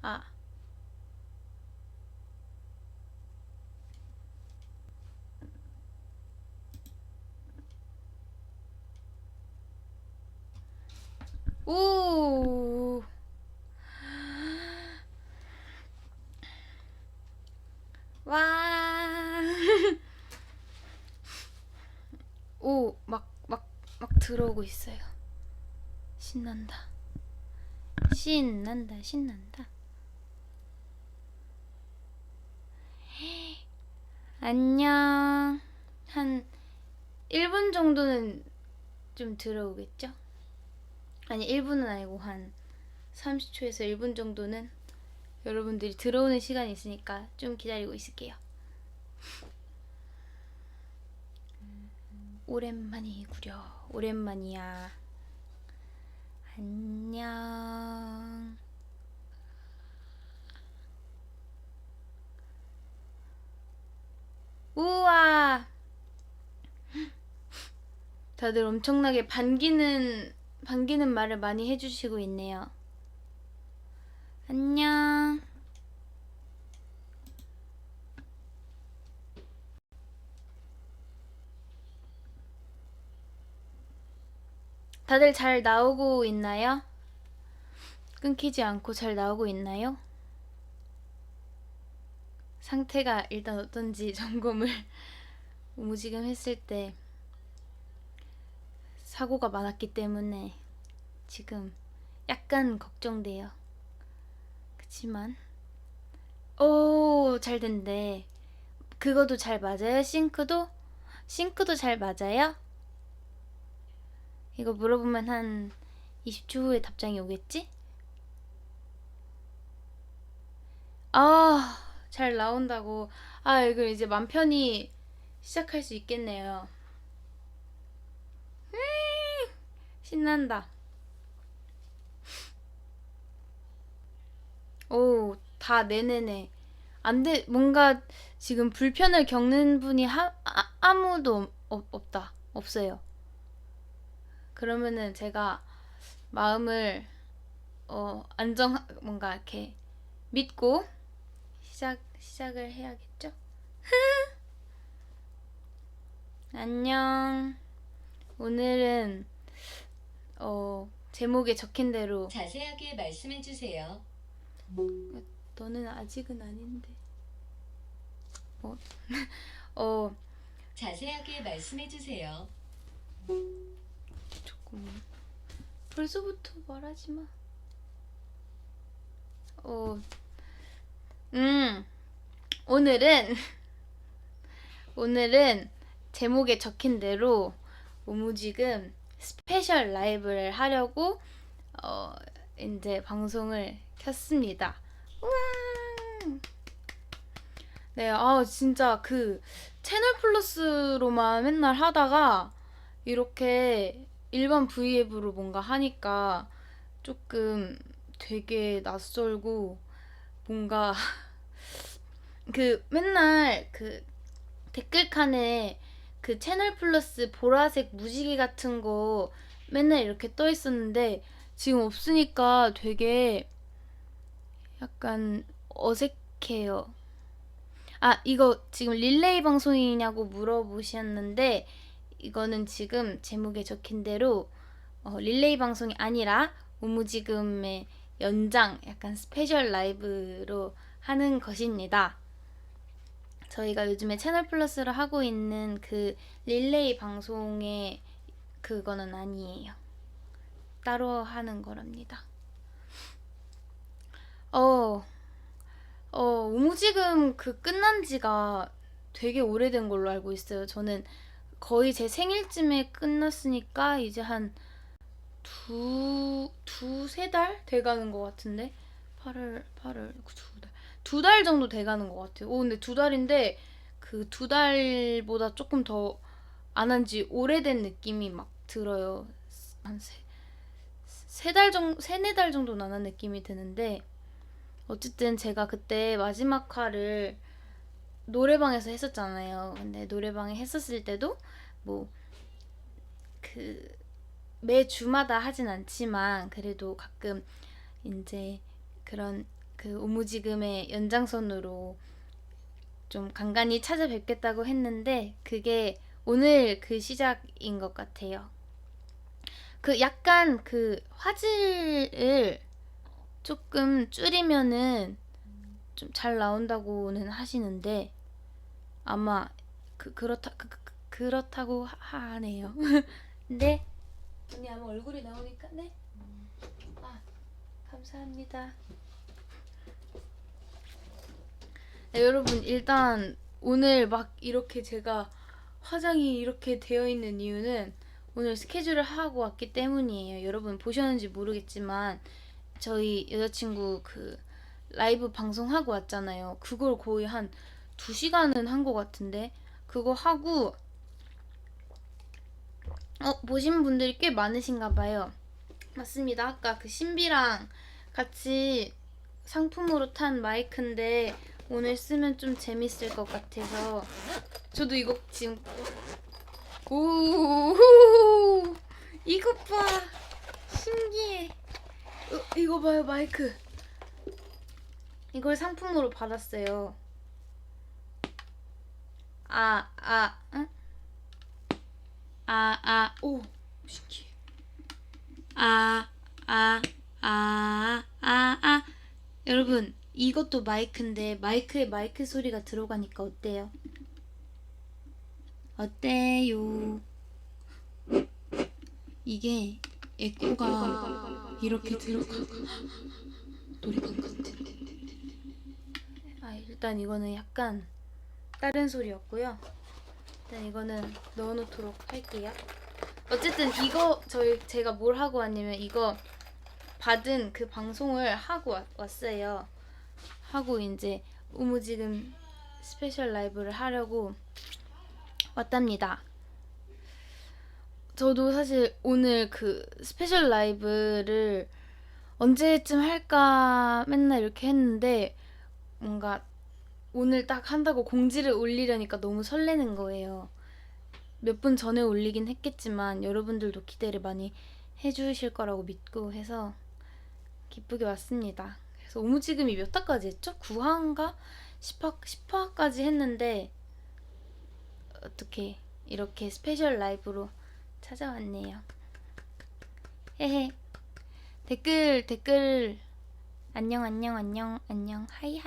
아, 오, 와, 오, 막 들어오고 있어요. 신난다. 신난다, 신난다. 안녕. 한 1분 정도는 좀 들어오겠죠? 아니, 1분은 아니고 한 30초에서 1분 정도는 여러분들이 들어오는 시간이 있으니까 좀 기다리고 있을게요. 오랜만이구려. 오랜만이야. 안녕. 우와. 다들 엄청나게 반기는 말을 많이 해주시고 있네요. 안녕. 다들 잘 나오고 있나요? 끊기지 않고 잘 나오고 있나요? 상태가 일단 어떤지 점검을 무지금 했을 때 사고가 많았기 때문에 지금 약간 걱정돼요. 그치만 오, 잘 된대. 그거도 잘 맞아요? 싱크도? 싱크도 잘 맞아요? 이거 물어보면 한 20초 후에 답장이 오겠지? 아, 잘 나온다고. 아, 이걸 이제 맘 편히 시작할 수 있겠네요. 신난다. 오, 다 네네네. 안 돼, 뭔가 지금 불편을 겪는 분이 아무도 없다. 없어요. 그러면은 제가 마음을, 뭔가 이렇게 믿고 시작을 해야겠죠? 안녕. 오늘은, 제목에 적힌 대로, 자세하게 말씀해 주세요. 너는 아직은 아닌데. 어, 어, 자세하게 말씀해 주세요. 조금. 벌써부터 말하지 마. 어, 음, 오늘은, 오늘은 제목에 적힌 대로 오무지금 스페셜 라이브를 하려고, 어, 이제 방송을 켰습니다. 우와! 네, 아, 진짜 그 채널 플러스로만 맨날 하다가 이렇게 일반 V앱으로 뭔가 하니까 조금 되게 낯설고 뭔가 그 맨날 그 댓글칸에 그 채널 플러스 보라색 무지개 같은 거 맨날 이렇게 떠 있었는데 지금 없으니까 되게 약간 어색해요. 아, 이거 지금 릴레이 방송이냐고 물어보셨는데 이거는 지금 제목에 적힌 대로 릴레이 방송이 아니라 우무지금의 연장 약간 스페셜 라이브로 하는 것입니다. 저희가 요즘에 채널 플러스를 하고 있는 그 릴레이 방송의 그거는 아니에요. 따로 하는 거랍니다. 어, 우무지금 그 끝난 지가 되게 오래된 걸로 알고 있어요. 저는 거의 제 생일쯤에 끝났으니까 이제 한 두세 달 돼가는 것 같은데? 8월, 두 달. 2달 정도 돼가는 것 같아요. 오, 근데 2달인데 그 2달보다 조금 더 안 한 지 오래된 느낌이 막 들어요. 한 세 달 정도, 세네 달 정도는 안 한 느낌이 드는데 어쨌든 제가 그때 마지막 화를 노래방에서 했었잖아요. 근데 노래방에 했었을 때도 뭐 그 매주마다 하진 않지만 그래도 가끔 이제 그런 그 오무지금의 연장선으로 좀 간간히 찾아뵙겠다고 했는데 그게 오늘 그 시작인 것 같아요. 그 약간 그 화질을 조금 줄이면은 좀 잘 나온다고는 하시는데 아마 그렇다고 하네요. 근데 언니 아마 얼굴이 나오니까 네. 아 감사합니다. 네, 여러분 일단 오늘 막 이렇게 제가 화장이 이렇게 되어 있는 이유는 오늘 스케줄을 하고 왔기 때문이에요. 여러분 보셨는지 모르겠지만 저희 여자친구 그 라이브 방송하고 왔잖아요. 그걸 거의 한 2시간은 한 것 같은데 그거 하고 보신 분들이 꽤 많으신가 봐요. 맞습니다. 아까 그 신비랑 같이 상품으로 탄 마이크인데 오늘 쓰면 좀 재밌을 것 같아서 저도 이거 지금 오 이것 봐 신기해. 이거 봐요 마이크 이걸 상품으로 받았어요. 응? 오 신기해. 여러분 이것도 마이크인데 마이크에 마이크 소리가 들어가니까 어때요? 어때요? 이게 에코가 이렇게 들어가 노래방 같은. 일단 이거는 약간 다른 소리였고요. 일단 이거는 넣어놓도록 할게요. 어쨌든 이거 제가 뭘 하고 왔냐면 이거 받은 그 방송을 하고 왔어요. 하고 이제 오무지금 스페셜 라이브를 하려고 왔답니다. 저도 사실 오늘 그 스페셜 라이브를 언제쯤 할까 맨날 이렇게 했는데 뭔가 오늘 딱 한다고 공지를 올리려니까 너무 설레는 거예요. 몇 분 전에 올리긴 했겠지만 여러분들도 기대를 많이 해주실 거라고 믿고 해서 기쁘게 왔습니다. 그래서 오무지금이 몇 화까지 했죠? 9화인가? 10화까지 했는데 어떻게 이렇게 스페셜 라이브로 찾아왔네요. 헤헤. 댓글 안녕 하이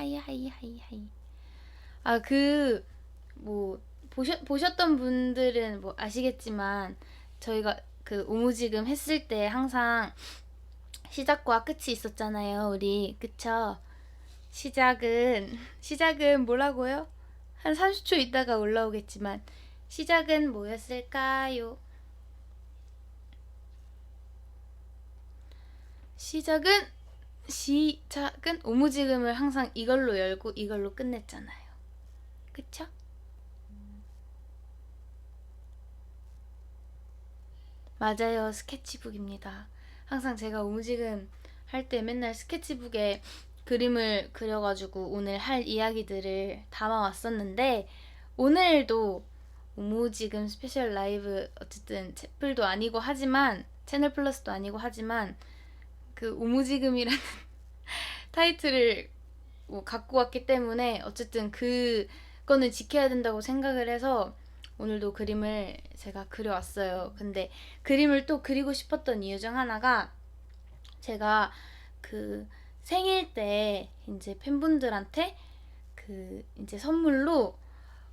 뭐 보셨던 분들은 뭐 아시겠지만 저희가 그 오무지금 했을 때 항상 시작과 끝이 있었잖아요. 우리 그쵸? 시작은 뭐라고요? 한 30초 있다가 올라오겠지만 시작은 뭐였을까요? 시작은 오무지금을 항상 이걸로 열고 이걸로 끝냈잖아요. 그쵸? 맞아요. 스케치북입니다. 항상 제가 오무지금 할 때 맨날 스케치북에 그림을 그려가지고 오늘 할 이야기들을 담아왔었는데 오늘도 오무지금 스페셜 라이브 어쨌든 채플도 아니고 하지만 채널 플러스도 아니고 하지만 그 오무지금이라는 타이틀을 뭐 갖고 왔기 때문에 어쨌든 그거는 지켜야 된다고 생각을 해서 오늘도 그림을 제가 그려왔어요. 근데 그림을 또 그리고 싶었던 이유 중 하나가 제가 그 생일 때 이제 팬분들한테 그 이제 선물로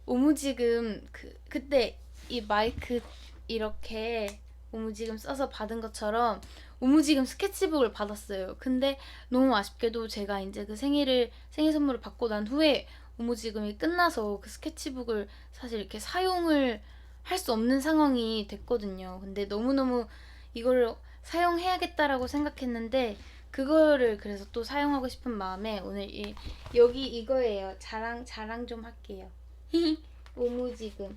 오무지금 그때 이 마이크 이렇게 오무지금 써서 받은 것처럼 오무지금 스케치북을 받았어요. 근데 너무 아쉽게도 제가 이제 그 생일 선물을 받고 난 후에 오무지금이 끝나서 그 스케치북을 사실 이렇게 사용을 할 수 없는 상황이 됐거든요. 근데 너무너무 이걸 사용해야겠다라고 생각했는데 그거를 그래서 또 사용하고 싶은 마음에 오늘 여기 이거예요. 자랑 좀 할게요. 오무지금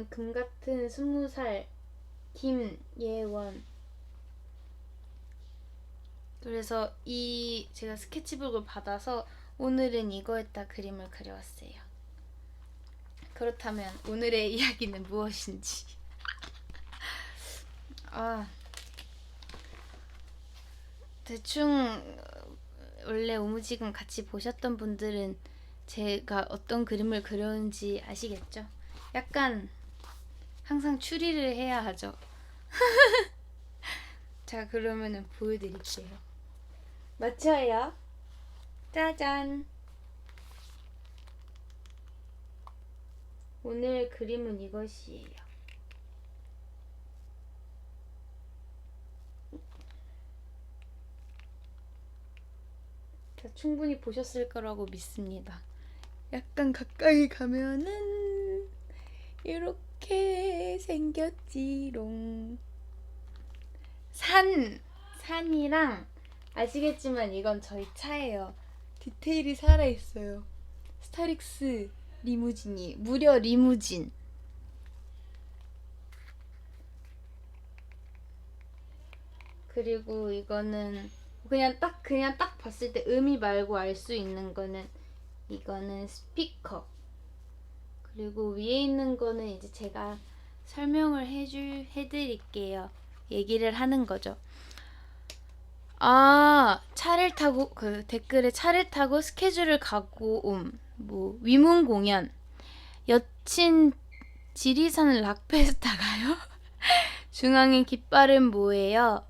금같은 20살 김예원. 그래서 제가 스케치북을 받아서 오늘은 이거에다 그림을 그려왔어요. 그렇다면 오늘의 이야기는 무엇인지. 대충 원래 오무지금 같이 보셨던 분들은 제가 어떤 그림을 그렸는지 아시겠죠? 약간 항상 추리를 해야 하죠. 자, 그러면은 보여드릴게요. 맞춰요. 짜잔. 오늘 그림은 이것이에요. 자, 충분히 보셨을 거라고 믿습니다. 약간 가까이 가면은 이렇게 생겼지롱. 산이랑 아시겠지만 이건 저희 차예요. 디테일이 살아있어요. 스타릭스 리무진이 무려 리무진. 그리고 이거는 그냥 딱 봤을 때 의미 말고 알 수 있는 거는 이거는 스피커. 그리고 위에 있는 거는 이제 제가 설명을 해드릴게요. 얘기를 하는 거죠. 아, 차를 타고 그 댓글에 차를 타고 스케줄을 가고 뭐 위문 공연, 여친 지리산 락페스타 가요? 중앙에 깃발은 뭐예요?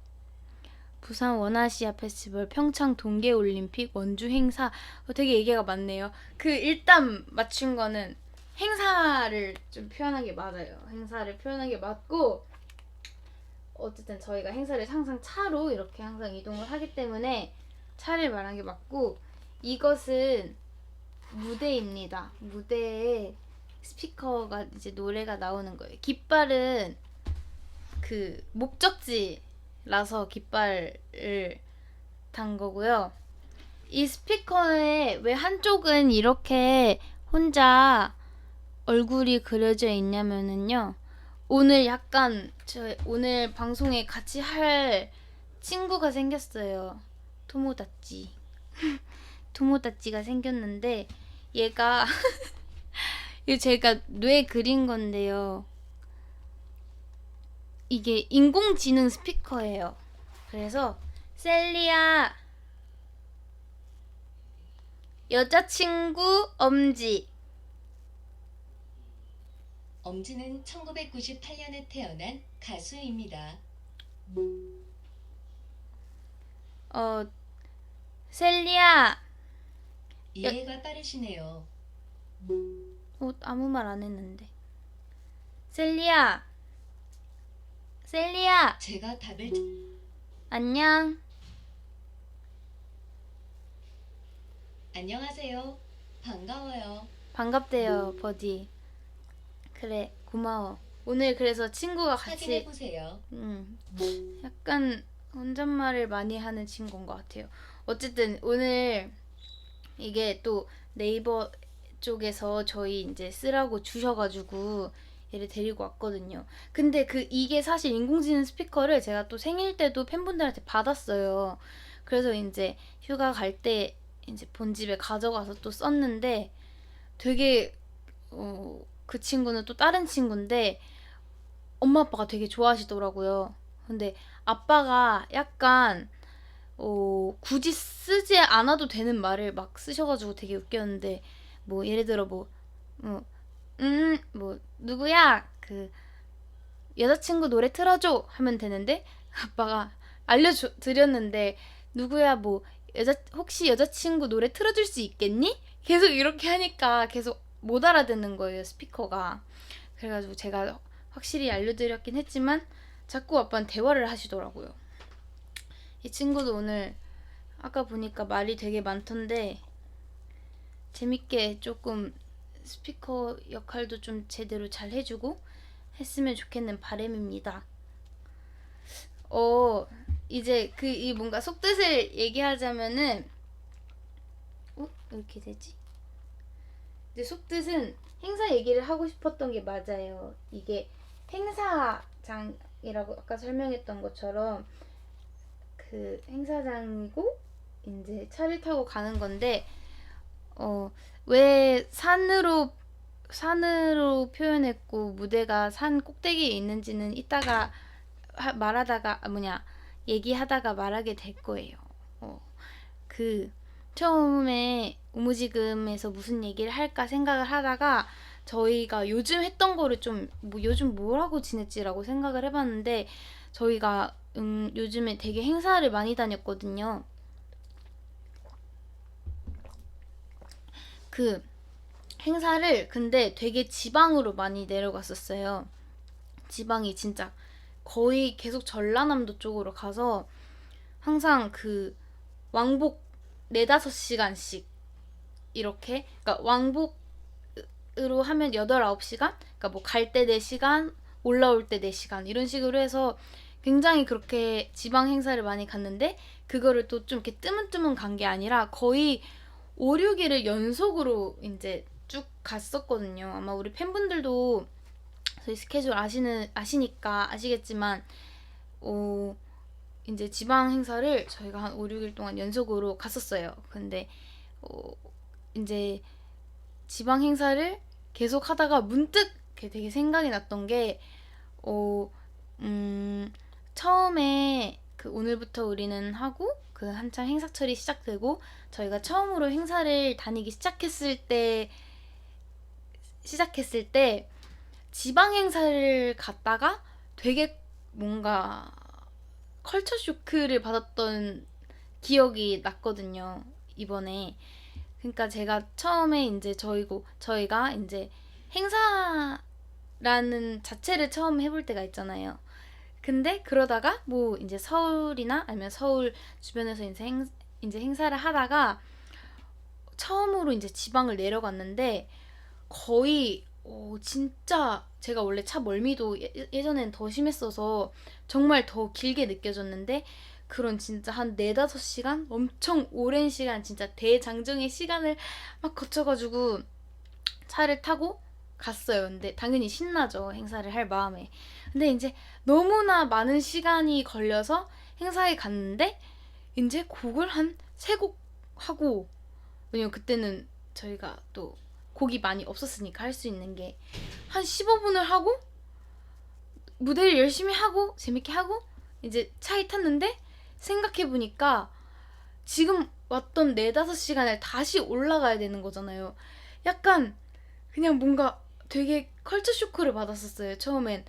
부산 원아시아 페스티벌, 평창 동계올림픽, 원주 행사. 되게 얘기가 많네요. 그 일단 맞춘 거는 행사를 좀 표현한 게 맞아요. 행사를 표현한 게 맞고, 어쨌든 저희가 행사를 항상 차로 이렇게 항상 이동을 하기 때문에 차를 말한 게 맞고, 이것은 무대입니다. 무대에 스피커가 이제 노래가 나오는 거예요. 깃발은 그 목적지라서 깃발을 단 거고요. 이 스피커에 왜 한쪽은 이렇게 혼자 얼굴이 그려져 있냐면은요. 오늘 약간 오늘 방송에 같이 할 친구가 생겼어요. 토모다치. 토모다치가 생겼는데 얘가 이거 제가 뇌 그린 건데요. 이게 인공지능 스피커예요. 그래서 셀리야 여자친구 엄지. 엄지는 1998년에 태어난 가수입니다. 셀리야. 이해가 빠르시네요. 아무 말 안 했는데. 셀리야. 셀리야. 제가 답을 안녕. 안녕하세요. 반가워요. 반갑대요, 버디. 그래, 고마워. 오늘 그래서 친구가 확인해 같이 보세요. 약간 혼잣말을 많이 하는 친구인 것 같아요. 어쨌든 오늘 이게 또 네이버 쪽에서 저희 이제 쓰라고 주셔가지고 얘를 데리고 왔거든요. 근데 이게 사실 인공지능 스피커를 제가 또 생일 때도 팬분들한테 받았어요. 그래서 이제 휴가 갈 때 이제 본집에 가져가서 또 썼는데 되게 그 친구는 또 다른 친구인데 엄마 아빠가 되게 좋아하시더라고요. 근데 아빠가 약간 굳이 쓰지 않아도 되는 말을 막 쓰셔가지고 되게 웃겼는데 뭐 예를 들어 뭐 누구야 그 여자친구 노래 틀어줘 하면 되는데 아빠가 알려드렸는데 누구야 뭐 혹시 여자친구 노래 틀어줄 수 있겠니? 계속 이렇게 하니까 계속 못 알아듣는 거예요, 스피커가. 그래가지고 제가 확실히 알려드렸긴 했지만 자꾸 아빠는 대화를 하시더라고요. 이 친구도 오늘 아까 보니까 말이 되게 많던데 재밌게 조금 스피커 역할도 좀 제대로 잘 해주고 했으면 좋겠는 바람입니다. 이제 이 뭔가 속뜻을 얘기하자면은 왜 이렇게 되지? 이제 속뜻은 행사 얘기를 하고 싶었던 게 맞아요. 이게 행사장이라고 아까 설명했던 것처럼 그 행사장이고 이제 차를 타고 가는 건데 왜 산으로 표현했고 무대가 산 꼭대기에 있는지는 이따가 얘기하다가 말하게 될 거예요. 처음에 우무지금에서 무슨 얘기를 할까 생각을 하다가 저희가 요즘 했던 거를 좀 뭐 요즘 뭘 하고 지냈지라고 생각을 해봤는데 저희가 요즘에 되게 행사를 많이 다녔거든요. 그 행사를 근데 되게 지방으로 많이 내려갔었어요. 지방이 진짜 거의 계속 전라남도 쪽으로 가서 항상 그 왕복 4-5시간씩 이렇게 그러니까 왕복으로 하면 8-9시간 그러니까 뭐 갈 때 4시간 올라올 때 4시간 이런 식으로 해서 굉장히 그렇게 지방 행사를 많이 갔는데 그거를 또 좀 이렇게 뜨문뜨문 간 게 아니라 거의 5-6일을 연속으로 이제 쭉 갔었거든요. 아마 우리 팬분들도 저희 스케줄 아시니까 아시겠지만 어, 이제 지방 행사를 저희가 한 5-6일 동안 연속으로 갔었어요. 근데 어, 이제 지방 행사를 계속 하다가 문득 이렇게 되게 생각이 났던 게 어, 처음에 그 오늘부터 우리는 하고 그 한창 행사철이 시작되고 저희가 처음으로 행사를 다니기 시작했을 때 지방 행사를 갔다가 되게 뭔가 컬처 쇼크를 받았던 기억이 났거든요. 이번에. 그러니까 제가 처음에 이제 저희가 이제 행사라는 자체를 처음 해볼 때가 있잖아요. 근데 그러다가 뭐 이제 서울이나 아니면 서울 주변에서 이제 행사를 하다가 처음으로 이제 지방을 내려갔는데 거의 진짜 제가 원래 차 멀미도 예전엔 더 심했어서 정말 더 길게 느껴졌는데 그런 진짜 한 4-5시간 엄청 오랜 시간 진짜 대장정의 시간을 막 거쳐가지고 차를 타고 갔어요. 근데 당연히 신나죠. 행사를 할 마음에. 근데 이제 너무나 많은 시간이 걸려서 행사에 갔는데 이제 곡을 한 3곡 하고 왜냐면 그때는 저희가 또 곡이 많이 없었으니까 할 수 있는 게 한 15분을 하고 무대를 열심히 하고 재밌게 하고 이제 차에 탔는데 생각해보니까 지금 왔던 4-5시간을 다시 올라가야 되는 거잖아요. 약간 그냥 뭔가 되게 컬처 쇼크를 받았었어요. 처음엔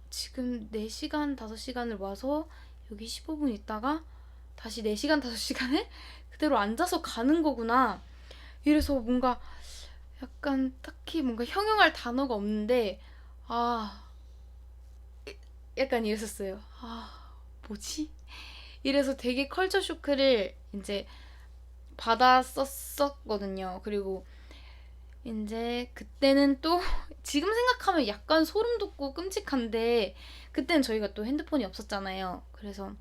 지금 4시간 5시간을 와서 여기 15분 있다가 다시 4시간 5시간을 그대로 앉아서 가는 거구나. 이래서 뭔가 약간 딱히 뭔가 형용할 단어가 없는데 아 약간 이랬었어요. 뭐지? 이래서 되게 컬처 쇼크를 이제 받았었거든요. 그리고 이제 그때는 또 지금 생각하면 약간 소름 돋고 끔찍한데 그때는 저희가 또 핸드폰이 없었잖아요. 그래서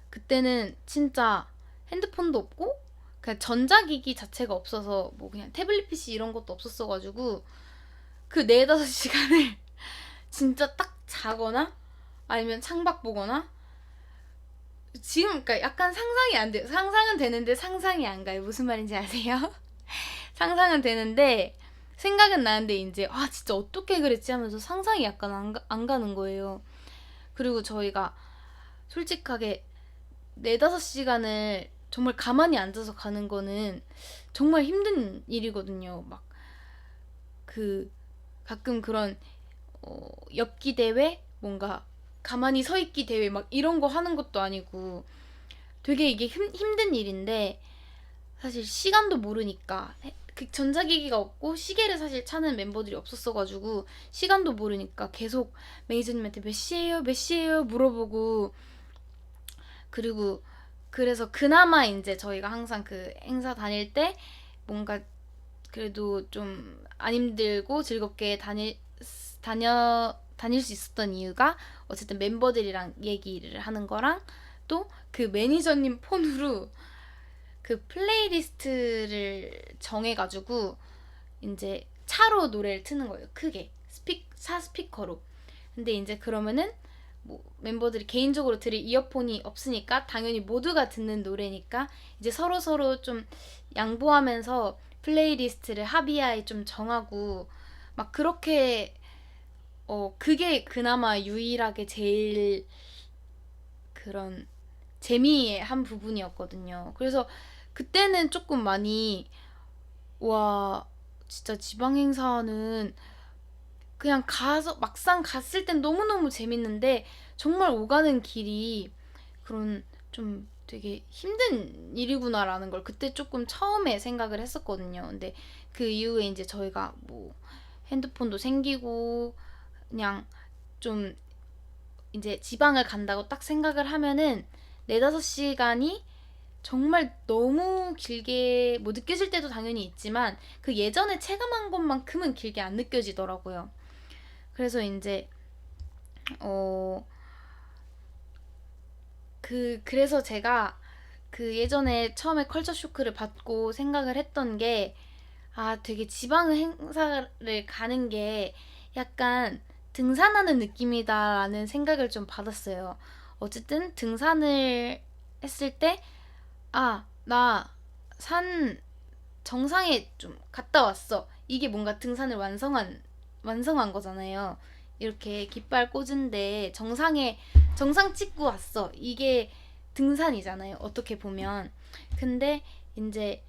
그때는 진짜 핸드폰도 없고 그냥 전자기기 자체가 없어서 뭐 그냥 태블릿 PC 이런 것도 없었어가지고 그 4-5시간을 진짜 딱 자거나 아니면 창밖 보거나 지금 그러니까 약간 상상이 안 돼요. 상상은 되는데 상상이 안 가요. 무슨 말인지 아세요? 상상은 되는데 생각은 나는데 이제 진짜 어떻게 그랬지 하면서 상상이 약간 안 가는 거예요. 그리고 저희가 솔직하게 4-5시간을 정말 가만히 앉아서 가는 거는 정말 힘든 일이거든요. 막 그 가끔 그런 엽기 대회 뭔가 가만히 서 있기 대회 막 이런 거 하는 것도 아니고 되게 이게 힘든 일인데 사실 시간도 모르니까 그 전자기기가 없고 시계를 사실 차는 멤버들이 없었어가지고 시간도 모르니까 계속 매니저님한테 몇 시에요? 몇 시에요? 물어보고 그리고 그래서 그나마 이제 저희가 항상 그 행사 다닐 때 뭔가 그래도 좀 안 힘들고 즐겁게 다닐 수 있었던 이유가 어쨌든 멤버들이랑 얘기를 하는 거랑 또 그 매니저님 폰으로 그 플레이리스트를 정해가지고 이제 차로 노래를 트는 거예요. 크게 차 스피커로. 근데 이제 그러면은 뭐 멤버들이 개인적으로 들을 이어폰이 없으니까 당연히 모두가 듣는 노래니까 이제 서로 좀 양보하면서 플레이리스트를 합의하에 좀 정하고 막 그렇게 그게 그나마 유일하게 제일 그런 재미의 한 부분이었거든요. 그래서 그때는 조금 많이 와 진짜 지방 행사는 그냥 가서 막상 갔을 땐 너무너무 재밌는데 정말 오가는 길이 그런 좀 되게 힘든 일이구나라는 걸 그때 조금 처음에 생각을 했었거든요. 근데 그 이후에 이제 저희가 뭐 핸드폰도 생기고 그냥 좀 이제 지방을 간다고 딱 생각을 하면은 4-5시간이 정말 너무 길게 뭐 느껴질 때도 당연히 있지만 그 예전에 체감한 것만큼은 길게 안 느껴지더라고요. 그래서 이제 어 그래서 제가 그 예전에 처음에 컬처 쇼크를 받고 생각을 했던 게 아, 되게 지방 행사를 가는 게 약간 등산하는 느낌이다라는 생각을 좀 받았어요. 어쨌든 등산을 했을 때 아, 나 산 정상에 좀 갔다 왔어. 이게 뭔가 등산을 완성한 거잖아요. 이렇게 깃발 꽂은데 정상 찍고 왔어. 이게 등산이잖아요. 어떻게 보면. 근데 이제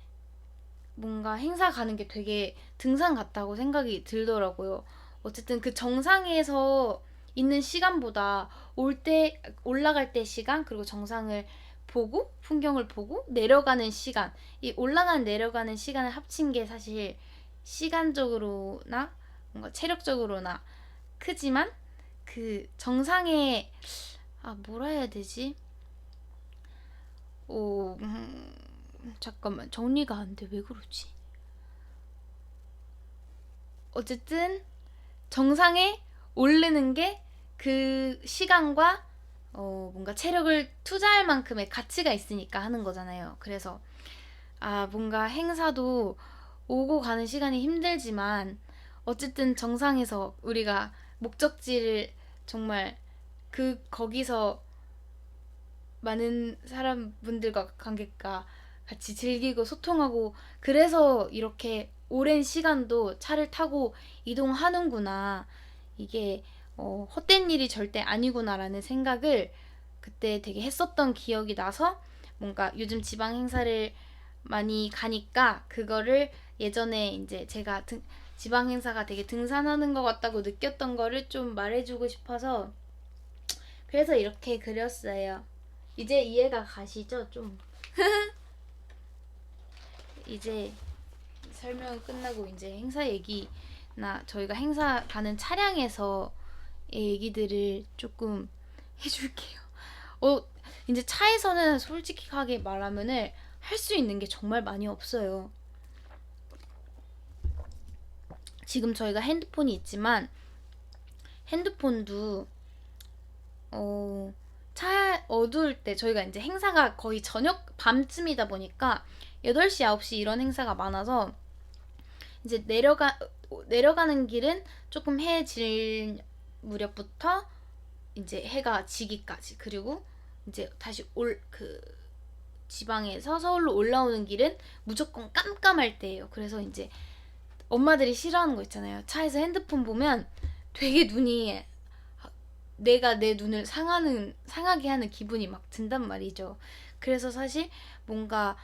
뭔가 행사 가는 게 되게 등산 같다고 생각이 들더라고요. 어쨌든 그 정상에서 있는 시간보다 올라갈 때 시간, 그리고 정상을 보고, 풍경을 보고, 내려가는 시간, 이 내려가는 시간을 합친 게 사실 시간적으로나 뭔가 체력적으로나 크지만 그 정상에, 아, 뭐라 해야 되지? 잠깐만, 정리가 안 돼. 왜 그러지? 어쨌든 정상에 오르는 게 그 시간과 뭔가 체력을 투자할 만큼의 가치가 있으니까 하는 거잖아요. 그래서 아, 뭔가 행사도 오고 가는 시간이 힘들지만 어쨌든 정상에서 우리가 목적지를 정말 거기서 많은 사람분들과 관객과 같이 즐기고 소통하고 그래서 이렇게 오랜 시간도 차를 타고 이동하는구나. 이게 헛된 일이 절대 아니구나라는 생각을 그때 되게 했었던 기억이 나서 뭔가 요즘 지방 행사를 많이 가니까 그거를 예전에 이제 제가 지방 행사가 되게 등산하는 것 같다고 느꼈던 거를 좀 말해주고 싶어서 그래서 이렇게 그렸어요. 이제 이해가 가시죠? 좀 이제 설명 끝나고 이제 행사 얘기나 저희가 행사 가는 차량에서의 얘기들을 조금 해줄게요. 어, 이제 차에서는 솔직하게 말하면은 할 수 있는 게 정말 많이 없어요. 지금 저희가 핸드폰이 있지만 핸드폰도 차 어두울 때 저희가 이제 행사가 거의 저녁 밤쯤이다 보니까 8시, 9시 이런 행사가 많아서 이제 내려가는 길은 조금 해질 무렵부터 이제 해가 지기까지 그리고 이제 다시 지방에서 서울로 올라오는 길은 무조건 깜깜할 때예요. 그래서 이제 엄마들이 싫어하는 거 있잖아요. 차에서 핸드폰 보면 되게 눈이 내가 내 눈을 상하게 하는 기분이 막 든단 말이죠. 그래서 사실 뭔가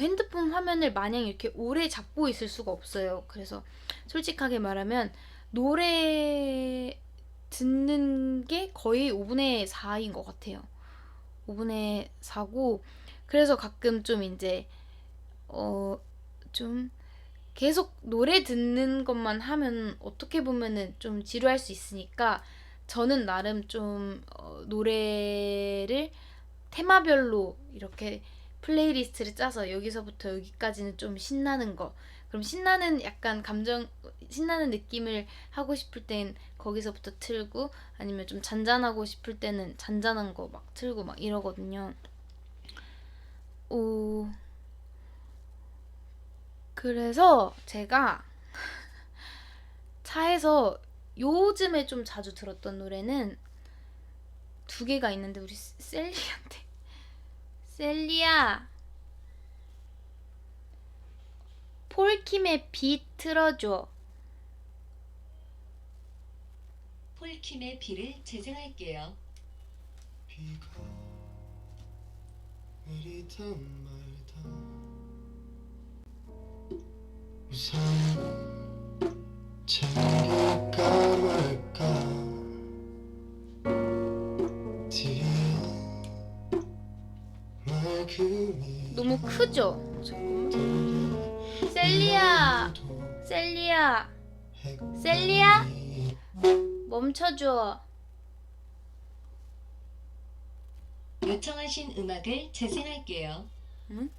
핸드폰 화면을 마냥 이렇게 오래 잡고 있을 수가 없어요. 그래서 솔직하게 말하면 노래 듣는 게 거의 5분의 4인 것 같아요. 5분의 4고 그래서 가끔 좀 이제 좀 계속 노래 듣는 것만 하면 어떻게 보면은 좀 지루할 수 있으니까 저는 나름 좀 노래를 테마별로 이렇게 플레이리스트를 짜서 여기서부터 여기까지는 좀 신나는 거 그럼 신나는 느낌을 하고 싶을 땐 거기서부터 틀고 아니면 좀 잔잔하고 싶을 때는 잔잔한 거 막 틀고 막 이러거든요. 오, 그래서 제가 차에서 요즘에 좀 자주 들었던 노래는 2개가 있는데 우리 셀리야 폴킴의 빛 틀어줘. 폴킴의 비를 재생할게요. 비가 내리던 말다 우선 챙길까 말까 뒤에 맑음이 너무 크죠? 잠깐만. 셀리야, 셀리야, 셀리야, 멈춰줘. 요청하신 음악을 재생할게요. 응?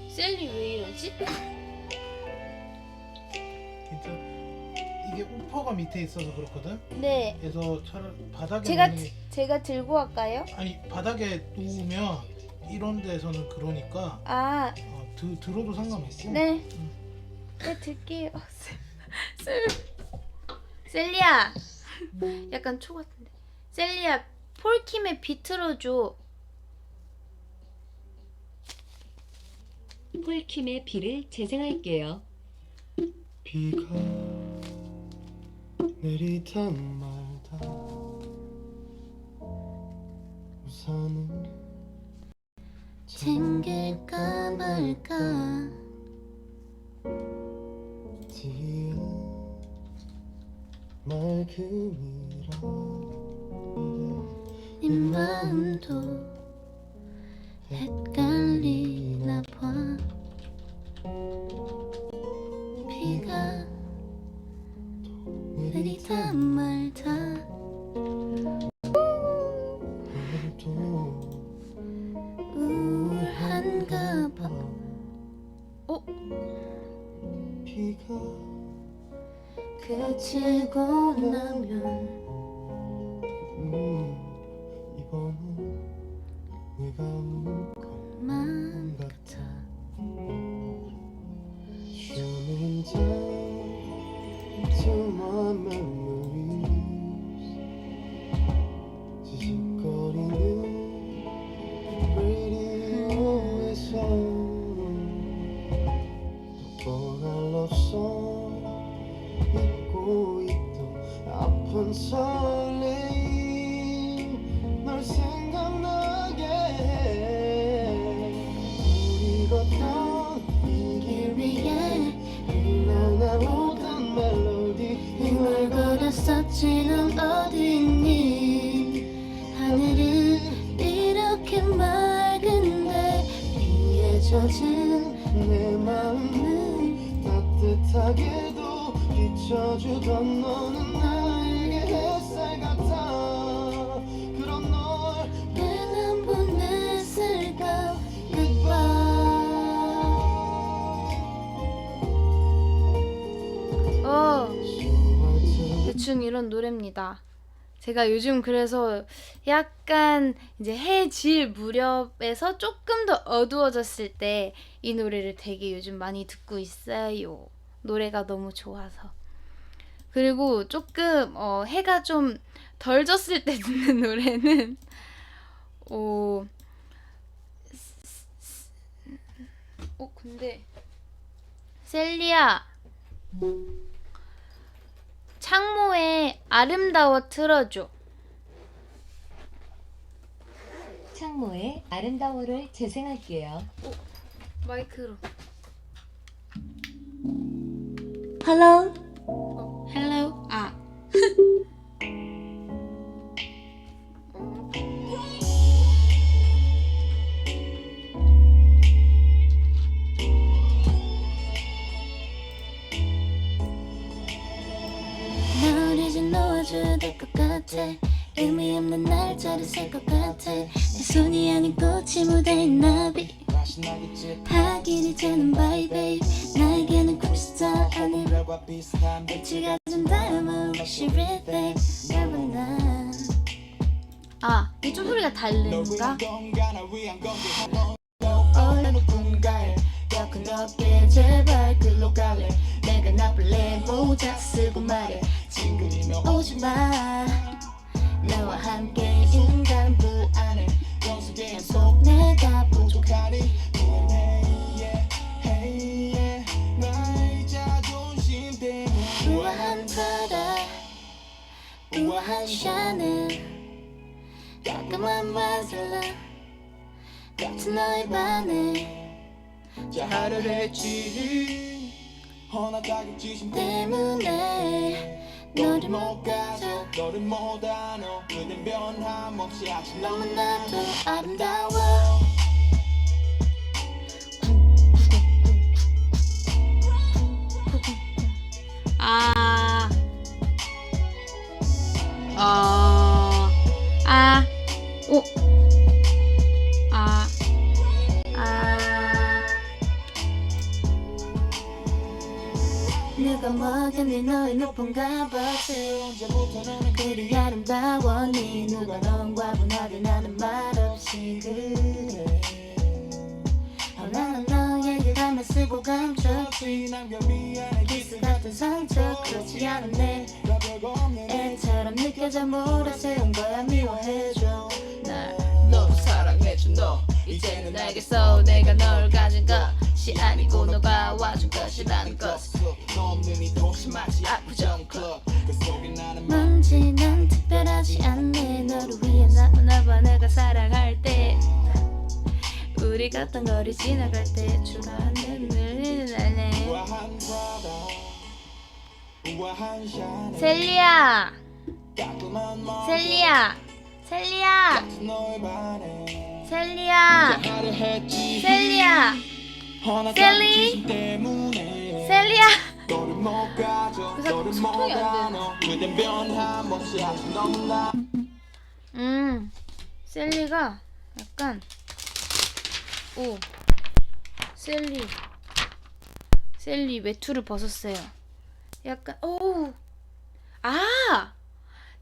셀리 왜 이러지? 이게 우퍼가 밑에 있어서 그렇거든. 네, 그래서 바닥에 제가 놓는 게, 제가 들고 갈까요? 아니 바닥에 놓으면 이런 데서는 그러니까 아, 들어도 상관없고. 네, 네 들게요. 셀리야, 약간 초 같은데. 셀리야, 폴킴의 비 틀어줘. 폴킴의 비를 재생할게요. 비가 내리던 말다 우산은 챙길까 말까. 뒤에 맑음이라 네 마음도 헷갈리나 봐. 비가 내리다 말다. 오늘도 우울한가 봐. 비가 그치고 나면 이번엔 내가 울 만 것만 같아. Shooting down to my memories 지직거리는 radio에서 뻔한 love song 잊고 있던 아픈 설레임 널 생각나게 해 우리 걷던 이 길 위에 흘러나오던 멜로디 널 걸었었지 넌 어디 있니. 하늘은 이렇게 맑은데 비에 젖은 내 마음을 따뜻하게도 비춰주던 너는 나에게 햇살 같아 그런 널 왜 난 보냈을까. Goodbye. 대충 이런 노래입니다. 제가 요즘 그래서 약간 이제 해질 무렵에서 조금 더 어두워졌을 때 이 노래를 되게 요즘 많이 듣고 있어요. 노래가 너무 좋아서. 그리고 조금 해가 좀 덜 졌을 때 듣는 노래는 근데 셀리야, 창모의 아름다워 틀어줘. 창모의 아름다워를 재생할게요. 마이크로. Hello. 헬로. 널 이제 놓아줘야 될 것 같아. 의미 없는 날짜를 셀 것 같아. 내 손이 아닌 꽃이 묻어있는 나비. 하긴 이제는 bye babe. 나에게는 쿨스타 아닌 엣지가 좀 닮은 Wish Everything. 여러분 난 이게 좀 소리가 다른가? 어느 누군가를 더 높게 제발 글로 갈래. 내가 나쁠래 모자 쓰고 말해. 친구이면 오지마. 나와 함께 인간 불안해. 계속 내가 부족하니 나의 자존심 때문에 우아한 바다 우아한 샤넬 깔끔한 마실라 같은 너의 반을 자하를 했지 허나다기 지심 때문에 너를 못 가져 너를 못 알아 그댄 변함없이 아직 너무나도 아름다워 아, 오, 누가 먹였니 너의 높은 값어치 언제부터 너는 그리 아름다워 니 누가 넌 과분하게 나는 말없이 그래 나는 너에게 담아 쓰고 감췄지 남겨 미안해 키스 같은 상처 그렇지 않았네 별거 없네 애처럼 느껴져 몰아세운 거야 미워해줘 날 너도 사랑해줘 너 이제는 알겠어 내가 널 가진 것이 아니고 너가 와준 것이라는 것을 너 없는 이 도시 마치 압구정 클럽 그 속에 나는 뭔지 난 특별하지 않네 너를 위해 나봐 내가 사랑할 때 우리 갔던 거리 지나갈 때 초라한 눈을 날네 우아한 프라다 우아한 샤넬 셀리야 깔끔한 마 셀리야 셀리야 너의 반에 셀리야 자하를 했지 셀리야 허나다기 셀리? 지심 때문에 셀리야 너를 못 가져 자꾸 너를 못 소통이 안 알아 그댄 변함없이 아직 너무나 셀리가 약간 셀리 외투를 벗었어요. 약간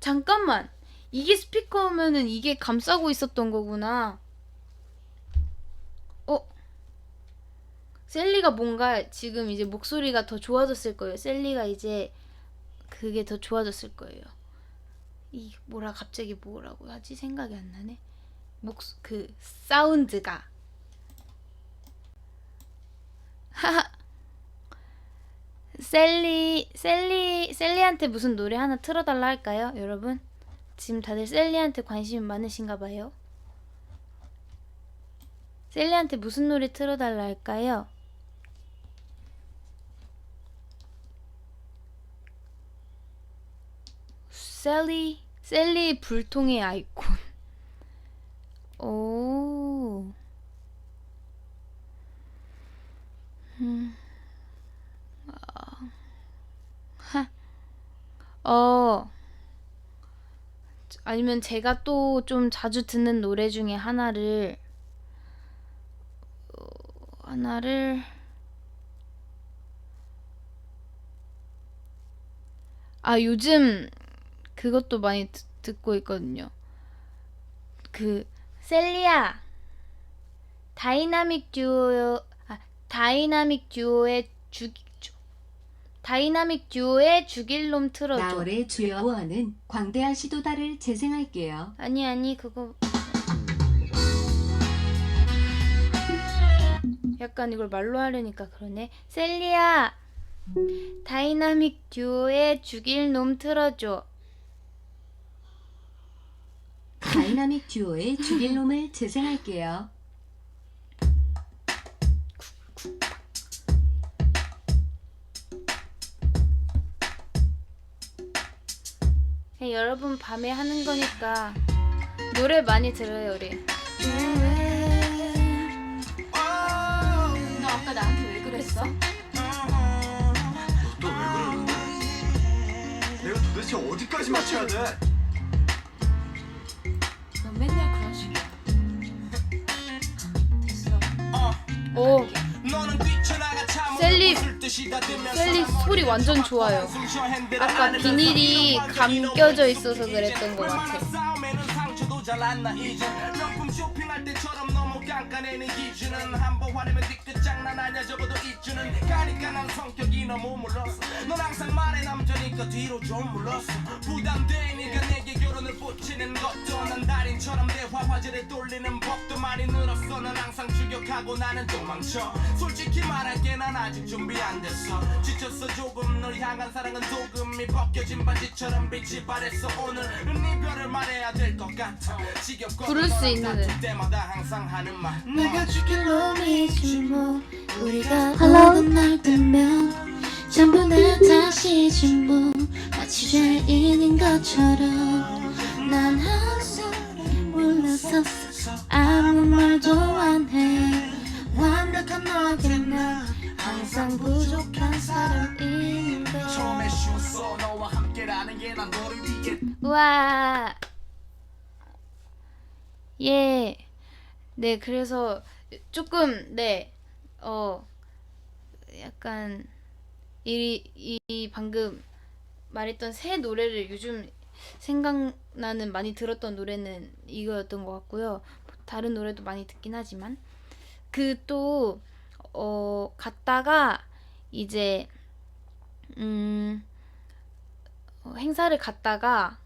잠깐만 이게 스피커면은 이게 감싸고 있었던 거구나. 셀리가 뭔가 지금 이제 목소리가 더 좋아졌을 거예요. 셀리가 이제 그게 더 좋아졌을 거예요. 갑자기 뭐라고 하지? 생각이 안 나네. 사운드가. 셀리한테 무슨 노래 하나 틀어달라 할까요, 여러분? 지금 다들 셀리한테 관심이 많으신가 봐요. 셀리한테 무슨 노래 틀어달라 할까요? 셀리 불통의 아이콘. 오. 아니면 제가 또 좀 자주 듣는 노래 중에 하나를 요즘 그것도 많이 듣고 있거든요. 셀리야 다이나믹 듀오의 죽일 놈 틀어줘. 나월의 주여워는 광대한 시도다를 재생할게요. 아니 그거 약간 이걸 말로 하려니까 그러네. 셀리야 다이나믹 듀오의 죽일 놈 틀어줘. 다이나믹 듀오의 죽일 놈을 재생할게요. 여러분 밤에 하는 거니까 노래 많이 들어요 우리. 너 아까 나한테 왜 그랬어? 너 왜 그러는데? 내가 도대체 어디까지 맞춰야 돼? 너 맨날 그런 식이야 됐어 오 셀리 소리 완전 좋아요. 아까 비닐이 감겨져 있어서 그랬던 것 같아. 부담되니까 내게 결혼을 꽂히는 것도 난 달인처럼 대화 화제를 돌리는 법도 많이 늘었어 넌 항상 추격하고 나는 도망쳐 솔직히 말할게 난 아직 준비 안 됐어 지쳤어 조금 널 향한 사랑은 도금이 벗겨진 반지처럼 빛이 발했어 오늘은 이별을 말해야 될 것 같아 지겹고 부를 수 있는 다툴 때마다 항상 하는 말 내가 죽일 놈이지 뭐 우리가 어긋날 때면 전부 다 다시지 뭐 마치 죄인인 것처럼 난 항상 몰랐었어 아무 말도 안해 완벽한 너에게 난 항상 부족한 사람인데 처음에 쉬웠어 너와 함께라는 게 난 너를 위해 우와. 예. 네, 그래서 조금 약간 이 방금 말했던 새 노래를 요즘 생각나는 많이 들었던 노래는 이거였던 것 같고요. 다른 노래도 많이 듣긴 하지만 그 또 갔다가 이제 행사를 갔다가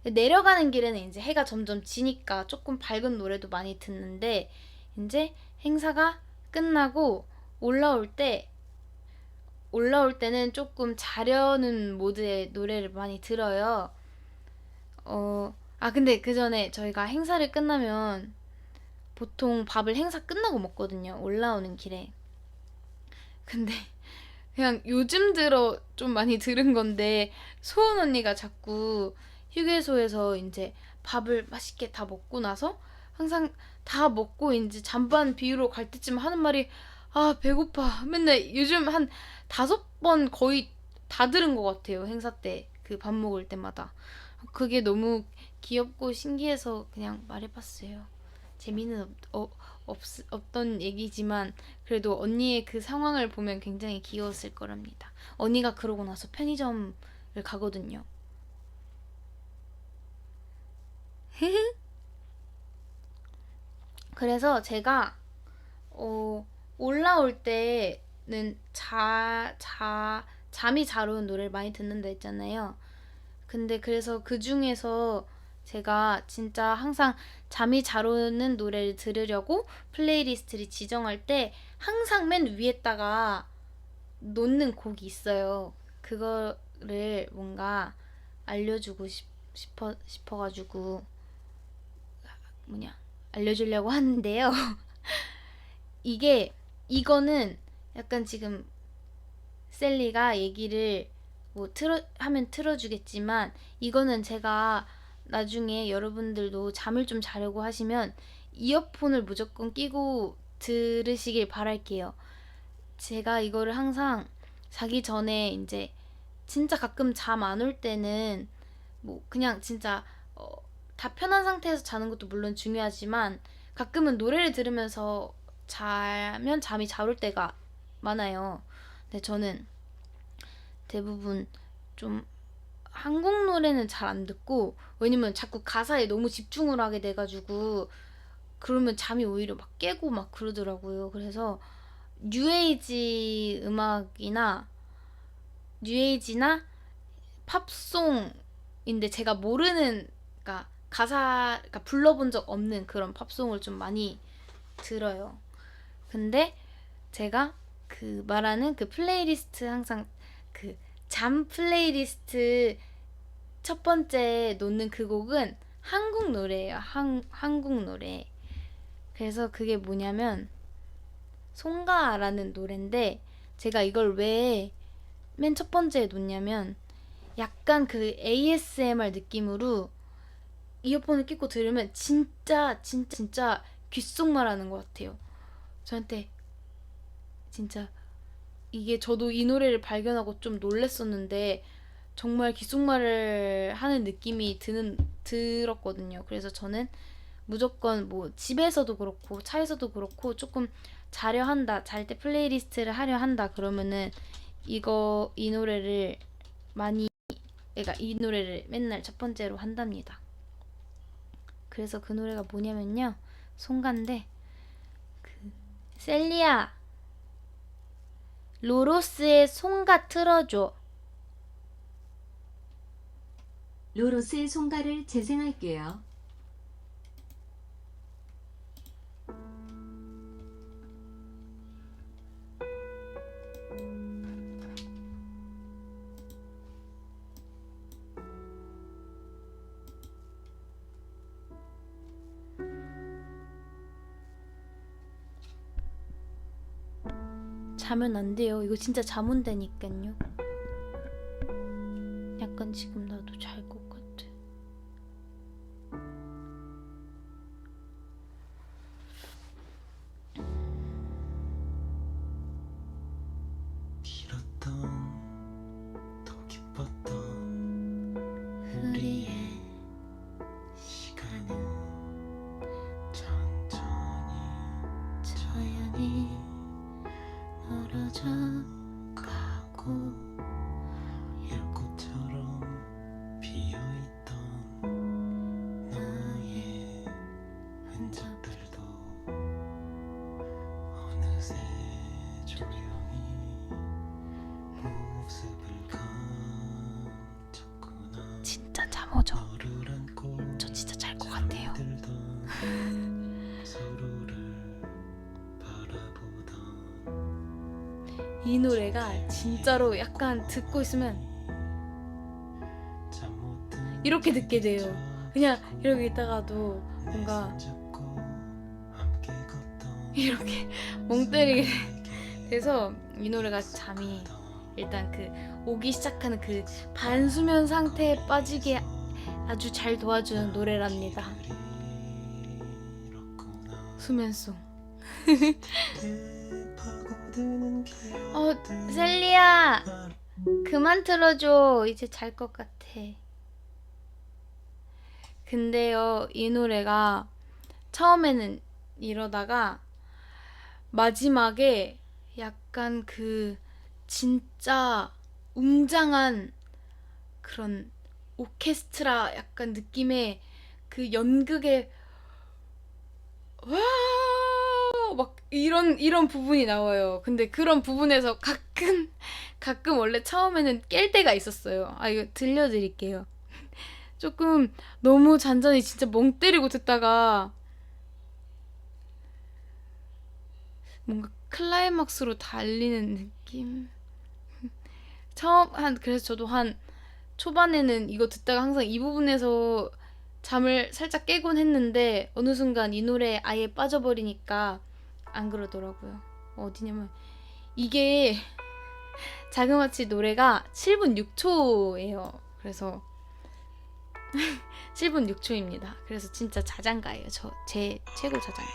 내려가는 길에는 이제 해가 점점 지니까 조금 밝은 노래도 많이 듣는데 이제 행사가 끝나고 올라올 때는 조금 자려는 모드의 노래를 많이 들어요. 근데 그 전에 저희가 행사를 끝나면 보통 밥을 행사 끝나고 먹거든요. 올라오는 길에. 근데 그냥 요즘 들어 좀 많이 들은 건데 소은 언니가 자꾸 휴게소에서 이제 밥을 맛있게 다 먹고 나서 항상 다 먹고 이제 잠반 비우러 갈 때쯤 하는 말이 배고파. 맨날 요즘 한 5번 거의 다 들은 것 같아요. 행사 때 그 밥 먹을 때마다. 그게 너무 귀엽고 신기해서 그냥 말해봤어요. 재미는 없던 얘기지만 그래도 언니의 그 상황을 보면 굉장히 귀여웠을 거랍니다. 언니가 그러고 나서 편의점을 가거든요. 그래서 제가 올라올 때는 잠이 잘 오는 노래를 많이 듣는다 했잖아요. 근데 그래서 그 중에서 제가 진짜 항상 잠이 잘 오는 노래를 들으려고 플레이리스트를 지정할 때 항상 맨 위에다가 놓는 곡이 있어요. 그거를 뭔가 알려주고 싶어가지고 알려주려고 하는데요. 이거는 약간 지금 셀리가 얘기를 하면 틀어주겠지만 이거는 제가 나중에 여러분들도 잠을 좀 자려고 하시면 이어폰을 무조건 끼고 들으시길 바랄게요. 제가 이거를 항상 자기 전에 이제 진짜 가끔 잠 안 올 때는 그냥 진짜 다 편한 상태에서 자는 것도 물론 중요하지만 가끔은 노래를 들으면서 자면 잠이 잘 올 때가 많아요. 근데 저는 대부분 좀 한국 노래는 잘 안 듣고 왜냐면 자꾸 가사에 너무 집중을 하게 돼가지고 그러면 잠이 오히려 막 깨고 막 그러더라고요. 그래서 뉴에이지나 팝송인데 제가 모르는 그러니까 불러본 적 없는 그런 팝송을 좀 많이 들어요. 근데 제가 그 말하는 그 플레이리스트 항상 그 잠 플레이리스트 첫 번째 놓는 그 곡은 한국 노래예요. 한국 노래. 그래서 그게 뭐냐면 송가라는 노래인데 제가 이걸 왜 맨 첫 번째에 놓냐면 약간 그 ASMR 느낌으로 이어폰을 끼고 들으면 진짜 귓속말 하는 것 같아요. 저한테 진짜 이게 저도 이 노래를 발견하고 좀 놀랬었는데 정말 귓속말을 하는 느낌이 들었거든요. 그래서 저는 무조건 집에서도 그렇고 차에서도 그렇고 조금 자려 한다, 잘 때 플레이리스트를 하려 한다 그러면은 이 노래를 이 노래를 맨날 첫 번째로 한답니다. 그래서 그 노래가 뭐냐면요, 송가인데 셀리야, 로로스의 송가 틀어줘. 로로스의 송가를 재생할게요. 자면 안 돼요. 이거 진짜 잠 온다니까요. 약간 지금 나도 잘 것 같아. 길었던 더 기뻤던 우리의 시간은 천천히 자연이 멀어져 가고 일꽃처럼 피어있던 너의 흔적들도 어느새 조용히 모습을 감췄구나. 진짜 잠 오죠? 너를 안고 저 진짜 잘 것 같아요. 들던 서로를 바라보던 이 노래가 진짜로 약간 듣고 있으면 잠 못 든 이렇게 듣게 돼요. 그냥 이렇게 있다가도 뭔가 손 잡고 함께 걷던 이렇게 멍 때리게 돼서 이 노래가 잠이 일단 그 오기 시작하는 그 반수면 상태에 빠지게 아주 잘 도와주는 노래랍니다. 수면송. 셀리야 그만 틀어줘. 이제 잘 것 같아. 근데요 이 노래가 처음에는 이러다가 마지막에 약간 그 진짜 웅장한 그런 오케스트라 약간 느낌의 그 연극의 와막 이런 부분이 나와요. 근데 그런 부분에서 가끔 원래 처음에는 깰 때가 있었어요. 아 이거 들려드릴게요. 조금 너무 잔잔히 진짜 멍 때리고 듣다가 뭔가 클라이막스로 달리는 느낌. 그래서 저도 한 초반에는 이거 듣다가 항상 이 부분에서 잠을 살짝 깨곤 했는데 어느 순간 이 노래에 아예 빠져버리니까 안 그러더라고요. 어디냐면 이게 자그마치 노래가 7분 6초예요. 그래서 7분 6초입니다. 그래서 진짜 자장가예요. 제 최고 자장가.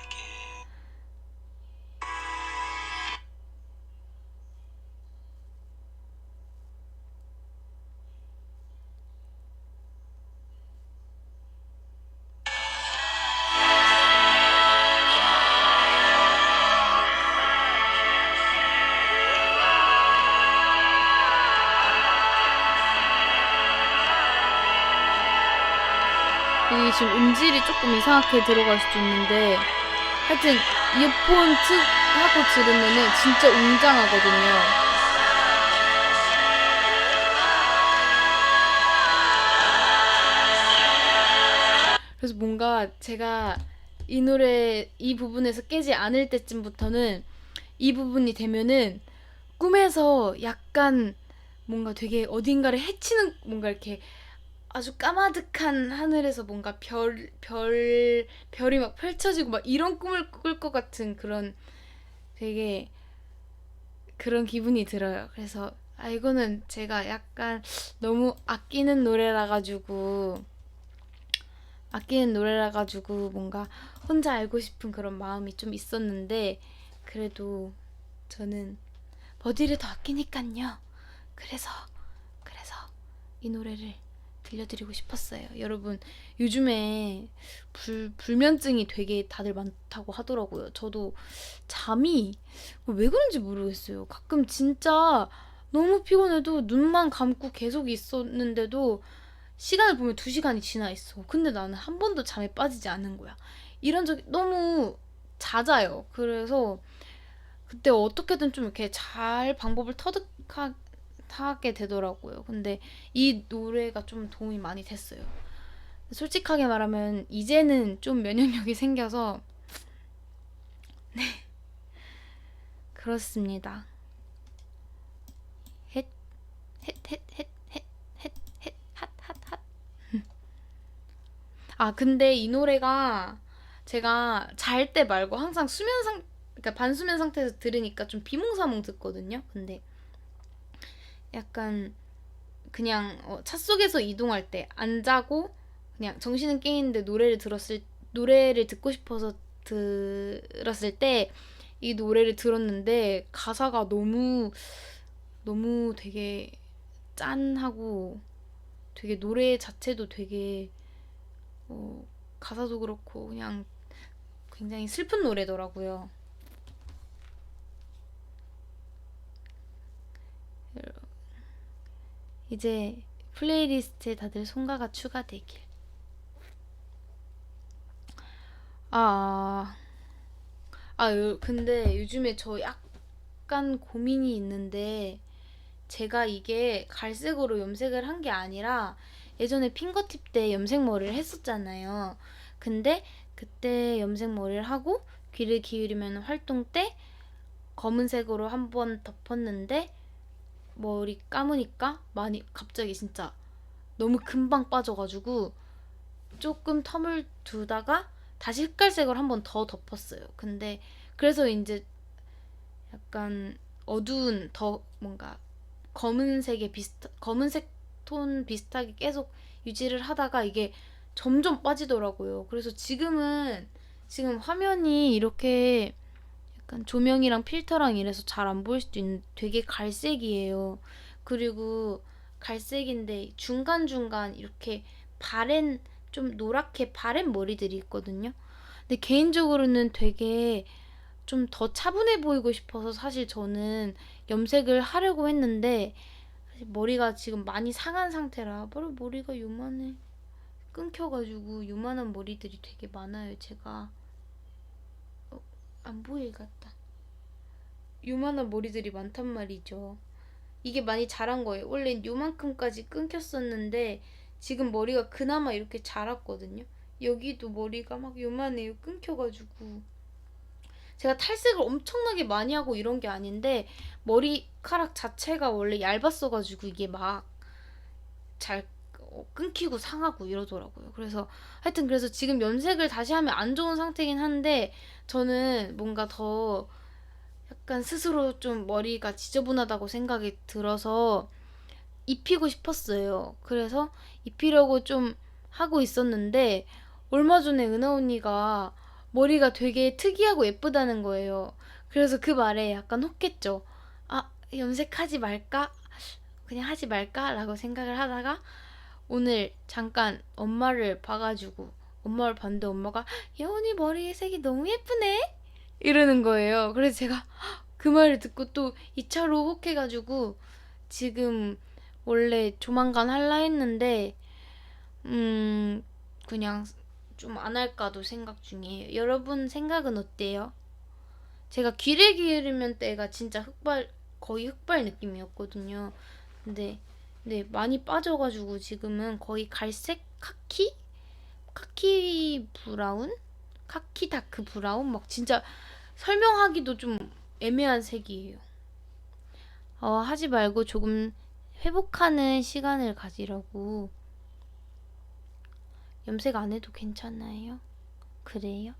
이게 지금 음질이 조금 이상하게 들어갈 수도 있는데 하여튼 이어폰 하고 들으면은 진짜 웅장하거든요. 그래서 뭔가 제가 이 노래 이 부분에서 깨지 않을 때쯤부터는 이 부분이 되면은 꿈에서 약간 뭔가 되게 어딘가를 헤치는 뭔가 이렇게 아주 까마득한 하늘에서 뭔가 별이 막 펼쳐지고 막 이런 꿈을 꿀 것 같은 그런 되게 그런 기분이 들어요. 그래서 이거는 제가 약간 너무 아끼는 노래라 가지고 뭔가 혼자 알고 싶은 그런 마음이 좀 있었는데 그래도 저는 버디를 더 아끼니깐요. 그래서 이 노래를 들려드리고 싶었어요. 여러분 요즘에 불면증이 되게 다들 많다고 하더라고요. 저도 잠이 왜 그런지 모르겠어요. 가끔 진짜 너무 피곤해도 눈만 감고 계속 있었는데도 시간을 보면 2시간이 지나 있어. 근데 나는 한 번도 잠에 빠지지 않은 거야. 이런 적이 너무 잦아요. 그래서 그때 어떻게든 좀 이렇게 잘 방법을 터득하게 되더라고요. 근데 이 노래가 좀 도움이 많이 됐어요. 솔직하게 말하면 이제는 좀 면역력이 생겨서 네 그렇습니다. 아 근데 이 노래가 제가 잘 때 말고 항상 그러니까 반수면 상태에서 들으니까 좀 비몽사몽 듣거든요. 근데 약간 그냥 차 속에서 이동할 때 안 자고 그냥 정신은 깨 있는데 노래를 듣고 싶어서 들었을 때 이 노래를 들었는데 가사가 너무 되게 짠하고 되게 노래 자체도 되게 가사도 그렇고 그냥 굉장히 슬픈 노래더라고요. 이제 플레이리스트에 다들 송가가 추가되길. 근데 요즘에 저 약간 고민이 있는데 제가 이게 갈색으로 염색을 한 게 아니라 예전에 핑거팁 때 염색 머리를 했었잖아요. 근데 그때 염색 머리를 하고 귀를 기울이면 활동 때 검은색으로 한번 덮었는데 머리 감으니까 많이 갑자기 진짜 너무 금방 빠져가지고 조금 텀을 두다가 다시 흑갈색으로 한 번 더 덮었어요. 근데 그래서 이제 약간 어두운 더 뭔가 검은색 톤 비슷하게 계속 유지를 하다가 이게 점점 빠지더라고요. 그래서 지금 화면이 이렇게 약간 조명이랑 필터랑 이래서 잘 안 보일 수도 있는데 되게 갈색이에요. 그리고 갈색인데 중간중간 이렇게 좀 노랗게 바랜 머리들이 있거든요. 근데 개인적으로는 되게 좀 더 차분해 보이고 싶어서 사실 저는 염색을 하려고 했는데 사실 머리가 지금 많이 상한 상태라 머리가 요만해. 끊겨가지고 요만한 머리들이 되게 많아요. 제가 안 보일 같다. 요만한 머리들이 많단 말이죠. 이게 많이 자란 거예요. 원래 요만큼까지 끊겼었는데 지금 머리가 그나마 이렇게 자랐거든요. 여기도 머리가 막 요만해요. 끊겨가지고. 제가 탈색을 엄청나게 많이 하고 이런 게 아닌데 머리카락 자체가 원래 얇았어가지고 이게 막 잘 끊기고 상하고 이러더라고요. 그래서 지금 염색을 다시 하면 안 좋은 상태긴 한데 저는 뭔가 더 약간 스스로 좀 머리가 지저분하다고 생각이 들어서 입히고 싶었어요. 그래서 입히려고 좀 하고 있었는데 얼마 전에 은하 언니가 머리가 되게 특이하고 예쁘다는 거예요. 그래서 그 말에 약간 혹했죠. 염색하지 말까? 그냥 하지 말까? 라고 생각을 하다가 오늘 잠깐 엄마를 봤는데 엄마가 예원이 머리 색이 너무 예쁘네? 이러는 거예요. 그래서 제가 그 말을 듣고 또 2차로 혹해가지고 지금 원래 조만간 할라 했는데 그냥 좀 안 할까도 생각 중이에요. 여러분 생각은 어때요? 제가 귀를 기울이면 때가 진짜 거의 흑발 느낌이었거든요. 근데 많이 빠져가지고 지금은 거의 갈색 카키 브라운? 카키 다크 브라운? 막 진짜 설명하기도 좀 애매한 색이에요. 하지 말고 조금 회복하는 시간을 가지라고. 염색 안 해도 괜찮아요? 그래요?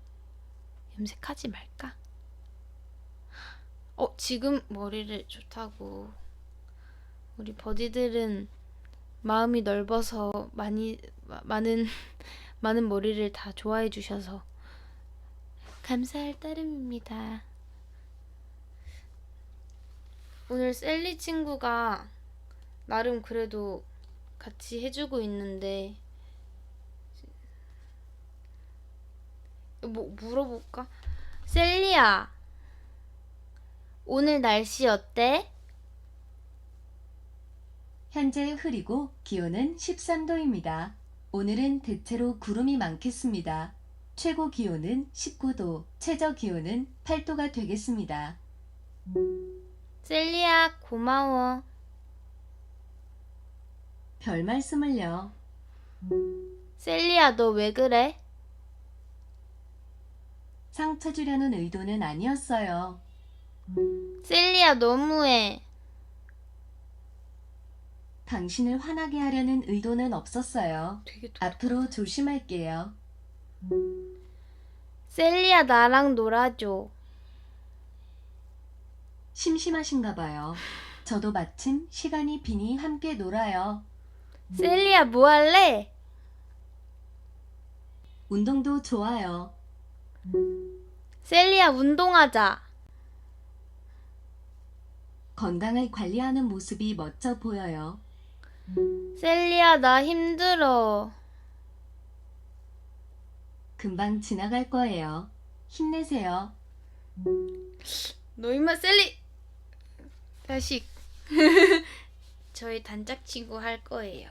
염색하지 말까? 지금 머리를 좋다고. 우리 버디들은 마음이 넓어서 많은 머리를 다 좋아해 주셔서 감사할 따름입니다. 오늘 셀리 친구가 나름 그래도 같이 해주고 있는데 뭐 물어볼까? 셀리야, 오늘 날씨 어때? 현재 흐리고 기온은 13도입니다. 오늘은 대체로 구름이 많겠습니다. 최고 기온은 19도, 최저 기온은 8도가 되겠습니다. 셀리야, 고마워. 별 말씀을요. 셀리야, 너 왜 그래? 상처 주려는 의도는 아니었어요. 셀리야, 너무해. 당신을 화나게 하려는 의도는 없었어요. 되게 앞으로 조심할게요. 셀리야, 나랑 놀아줘. 심심하신가 봐요. 저도 마침 시간이 비니 함께 놀아요. 셀리야, 뭐 할래? 운동도 좋아요. 셀리야, 운동하자. 건강을 관리하는 모습이 멋져 보여요. 셀리야, 나 힘들어. 금방 지나갈 거예요. 힘내세요. 너 임마 셀리 자식. 저희 단짝 친구 할 거예요.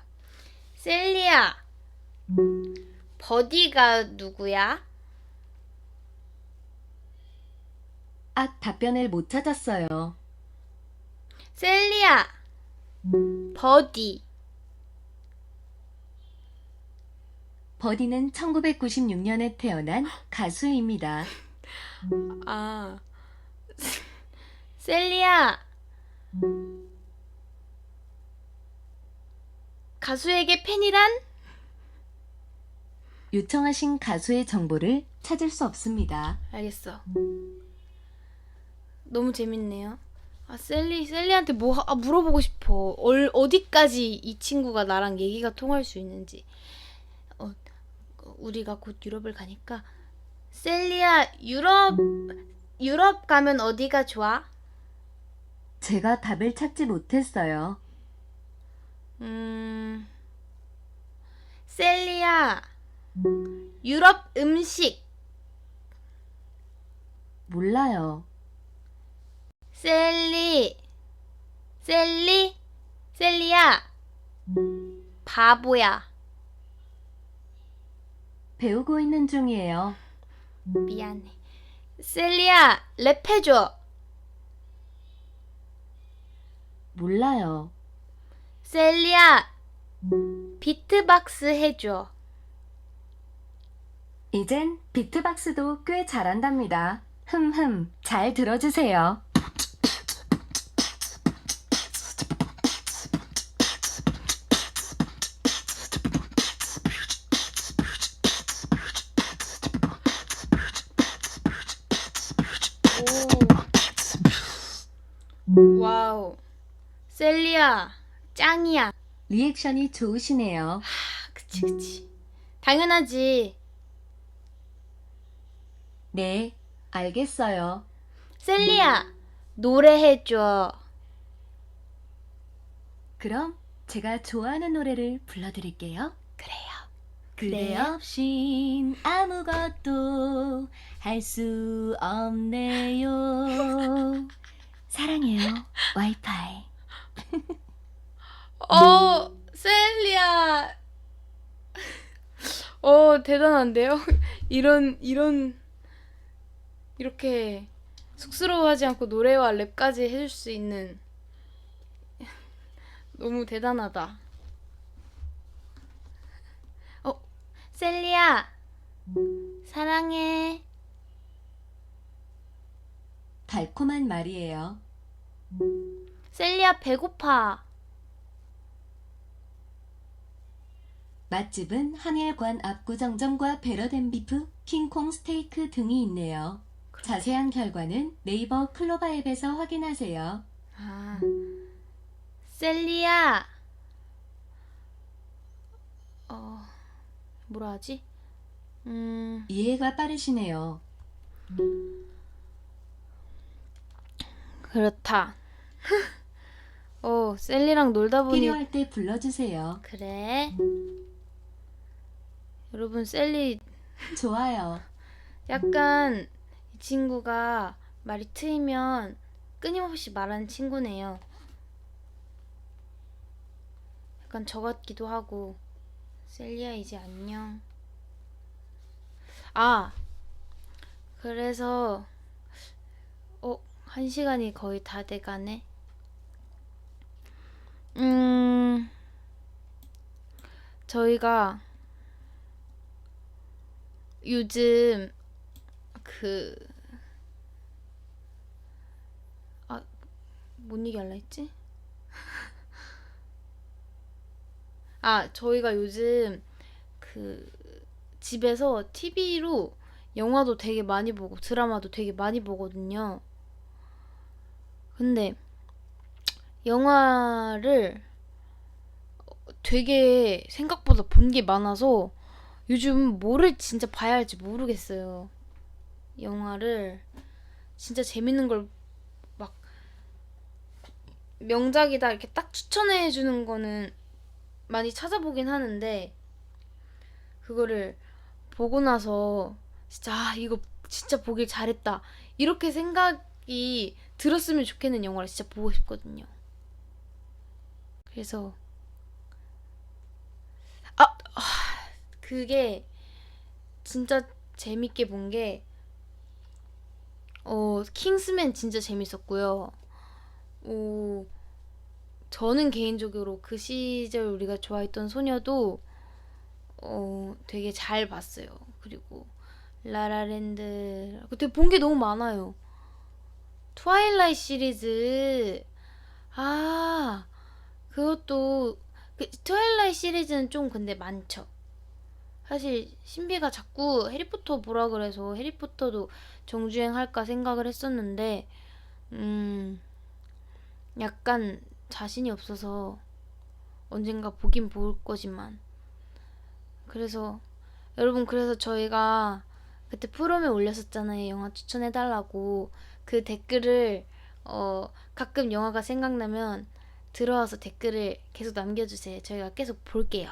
셀리야, 버디가 누구야? 아, 답변을 못 찾았어요. 셀리야, 버디. 버디는 1996년에 태어난 가수입니다. 아, 셀리야, 가수에게 팬이란? 요청하신 가수의 정보를 찾을 수 없습니다. 알겠어. 너무 재밌네요. 아, 셀리한테 물어보고 싶어. 어디까지 이 친구가 나랑 얘기가 통할 수 있는지. 우리가 곧 유럽을 가니까. 셀리야, 유럽 가면 어디가 좋아? 제가 답을 찾지 못했어요. 셀리야, 유럽 음식. 몰라요. 셀리야, 바보야. 배우고 있는 중이에요. 미안해. 셀리야, 랩해줘. 몰라요. 셀리야, 비트박스 해줘. 이젠 비트박스도 꽤 잘한답니다. 잘 들어주세요. 오. 와우. 셀리야, 짱이야. 리액션이 좋으시네요. 그치. 당연하지. 네, 알겠어요. 셀리야, 노래해줘. 그럼 제가 좋아하는 노래를 불러드릴게요. 그래요. 그대 없인 아무것도 할 수 없네요. 사랑해요, 와이파이. 셀리야. 대단한데요? 이렇게 쑥스러워하지 않고 노래와 랩까지 해줄 수 있는 너무 대단하다. 셀리야, 사랑해. 달콤한 말이에요. 셀리야, 배고파. 맛집은 한일관 압구정점과 베러덴 비프, 킹콩 스테이크 등이 있네요. 자세한 결과는 네이버 클로바 앱에서 확인하세요. 셀리야. 뭐라 하지? 이해가 빠르시네요. 그렇다. 셀리랑 놀다 보니 필요할 때 불러주세요. 그래. 여러분, 셀리 좋아요. 약간 이 친구가 말이 트이면 끊임없이 말하는 친구네요. 약간 저 같기도 하고. 셀리야, 이제 안녕. 그래서 1시간이 거의 다 돼가네. 저희가 요즘 뭔 얘기 할라 했지? 저희가 요즘 집에서 TV로 영화도 되게 많이 보고 드라마도 되게 많이 보거든요. 근데 영화를 되게 생각보다 본 게 많아서 요즘 뭐를 진짜 봐야 할지 모르겠어요. 영화를 진짜 재밌는 걸 막 명작이다 이렇게 딱 추천해 주는 거는 많이 찾아보긴 하는데 그거를 보고 나서 진짜 이거 진짜 보길 잘했다 이렇게 생각이 들었으면 좋겠는 영화를 진짜 보고 싶거든요. 그래서 그게 진짜 재밌게 본 게 킹스맨 진짜 재밌었고요. 저는 개인적으로 그 시절 우리가 좋아했던 소녀도 되게 잘 봤어요. 그리고 라라랜드 그때 본 게 너무 많아요. 트와일라이트 시리즈 그것도 트와일라이트 시리즈는 좀 근데 많죠. 사실 신비가 자꾸 해리포터 보라 그래서 해리포터도 정주행할까 생각을 했었는데 약간 자신이 없어서 언젠가 보긴 볼 거지만 그래서 여러분 그래서 저희가 그때 프롬에 올렸었잖아요. 영화 추천해달라고. 그 댓글을 가끔 영화가 생각나면 들어와서 댓글을 계속 남겨주세요. 저희가 계속 볼게요.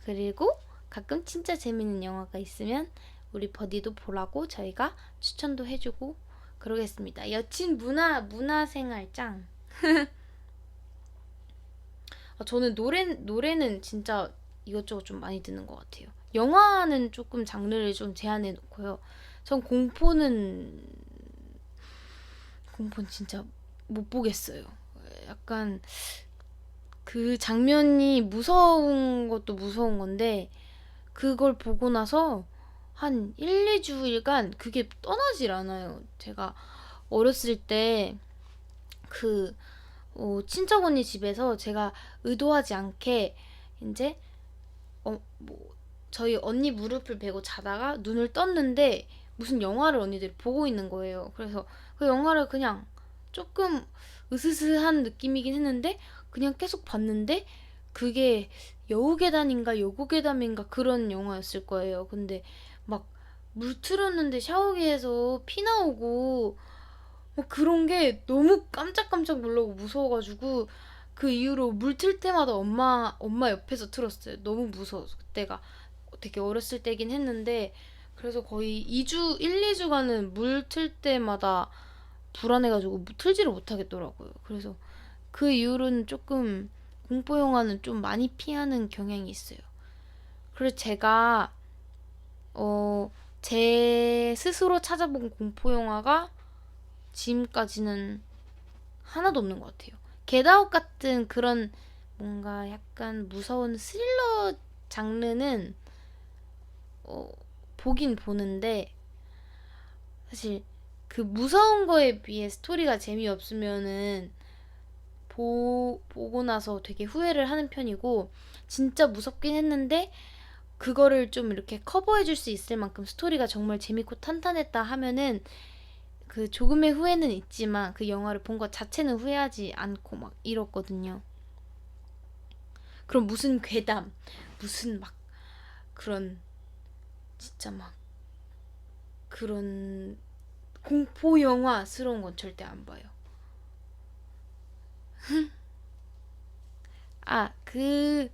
그리고 가끔 진짜 재밌는 영화가 있으면 우리 버디도 보라고 저희가 추천도 해주고 그러겠습니다. 여친 문화생활 짱. 저는 노래는 진짜 이것저것 좀 많이 듣는 것 같아요. 영화는 조금 장르를 좀 제한해 놓고요. 전 공포는 진짜 못 보겠어요. 약간 그 장면이 무서운 것도 무서운 건데 그걸 보고 나서 한 1, 2주일간 그게 떠나질 않아요. 제가 어렸을 때 친척 언니 집에서 제가 의도하지 않게 이제 저희 언니 무릎을 베고 자다가 눈을 떴는데 무슨 영화를 언니들이 보고 있는 거예요. 그래서 그 영화를 그냥 조금 으스스한 느낌이긴 했는데 그냥 계속 봤는데 그게 여우계단인가 여고계담인가 그런 영화였을 거예요. 근데 막 물 틀었는데 샤워기에서 피 나오고 막 그런 게 너무 깜짝깜짝 놀라고 무서워가지고 그 이후로 물 틀 때마다 엄마 옆에서 틀었어요. 너무 무서워서 그때가 되게 어렸을 때긴 했는데 그래서 거의 1, 2주간은 물 틀 때마다 불안해가지고 틀지를 못하겠더라고요. 그래서 그 이후로는 조금 공포 영화는 좀 많이 피하는 경향이 있어요. 그래서 제가 제 스스로 찾아본 공포 영화가 지금까지는 하나도 없는 것 같아요. 겟아웃 같은 그런 뭔가 약간 무서운 스릴러 장르는 보긴 보는데 사실 그 무서운 거에 비해 스토리가 재미없으면은 보고 나서 되게 후회를 하는 편이고 진짜 무섭긴 했는데 그거를 좀 이렇게 커버해 줄 수 있을 만큼 스토리가 정말 재밌고 탄탄했다 하면은 그 조금의 후회는 있지만 그 영화를 본 것 자체는 후회하지 않고 막 이렇거든요. 그럼 무슨 괴담, 무슨 막 그런 진짜 막 그런 공포 영화스러운 건 절대 안 봐요. 그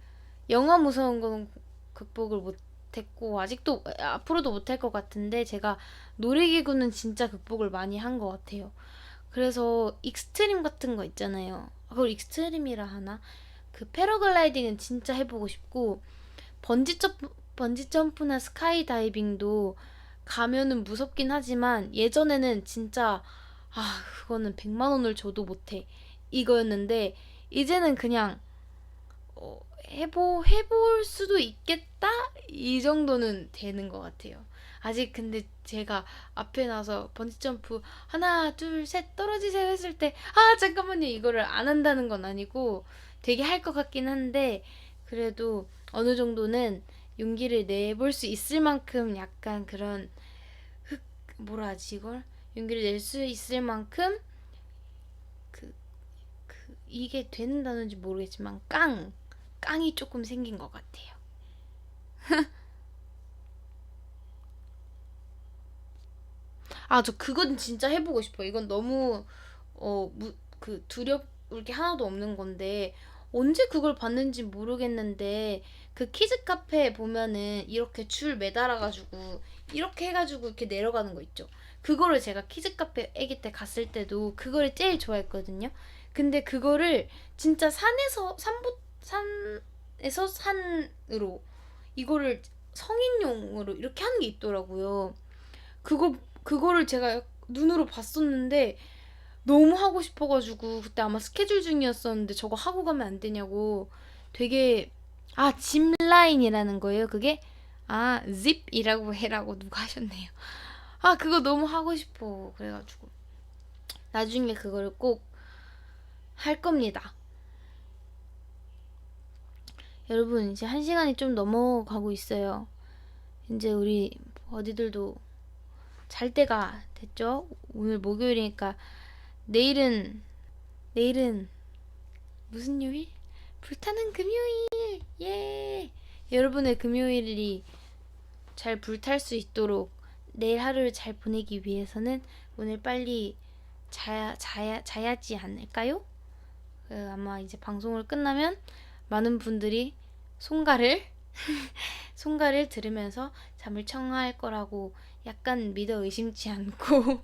영화 무서운 거는 극복을 못했고 아직도 앞으로도 못할 것 같은데 제가 놀이기구는 진짜 극복을 많이 한 것 같아요. 그래서 익스트림 같은 거 있잖아요. 그걸 익스트림이라 하나? 그 패러글라이딩은 진짜 해보고 싶고 번지점프나 스카이다이빙도 가면은 무섭긴 하지만 예전에는 진짜 그거는 100만 원을 줘도 못해 이거였는데 이제는 그냥 해볼 수도 있겠다? 이 정도는 되는 것 같아요. 아직 근데 제가 앞에 나서 번지점프 하나 둘 셋 떨어지세요 했을 때 잠깐만요 이거를 안 한다는 건 아니고 되게 할 것 같긴 한데 그래도 어느 정도는 용기를 내볼 수 있을 만큼 약간 그런 뭐라 하지 이걸? 용기를 낼 수 있을 만큼 이게 되는 단어인지 모르겠지만 깡이 조금 생긴 것 같아요. 아, 저 그건 진짜 해보고 싶어요. 이건 너무 두려울 게 하나도 없는 건데 언제 그걸 봤는지 모르겠는데 그 키즈 카페 보면은 이렇게 줄 매달아가지고 이렇게 해가지고 이렇게 내려가는 거 있죠. 그거를 제가 키즈 카페 아기 때 갔을 때도 그거를 제일 좋아했거든요. 근데 그거를 진짜 산에서 산으로 이거를 성인용으로 이렇게 하는 게 있더라고요. 그거를 제가 눈으로 봤었는데 너무 하고 싶어가지고 그때 아마 스케줄 중이었었는데 저거 하고 가면 안 되냐고 되게 짚라인이라는 거예요 그게? zip이라고 해라고 누가 하셨네요. 그거 너무 하고 싶어. 그래가지고 나중에 그걸 꼭 할 겁니다. 여러분 이제 1시간이 좀 넘어가고 있어요. 이제 우리 어디들도 잘 때가 됐죠? 오늘 목요일이니까 내일은 무슨 요일? 불타는 금요일! 예! 여러분의 금요일이 잘 불탈 수 있도록 내일 하루를 잘 보내기 위해서는 오늘 빨리 자야지 않을까요? 아마 이제 방송을 끝나면 많은 분들이 송가를 들으면서 잠을 청할 거라고 약간 믿어 의심치 않고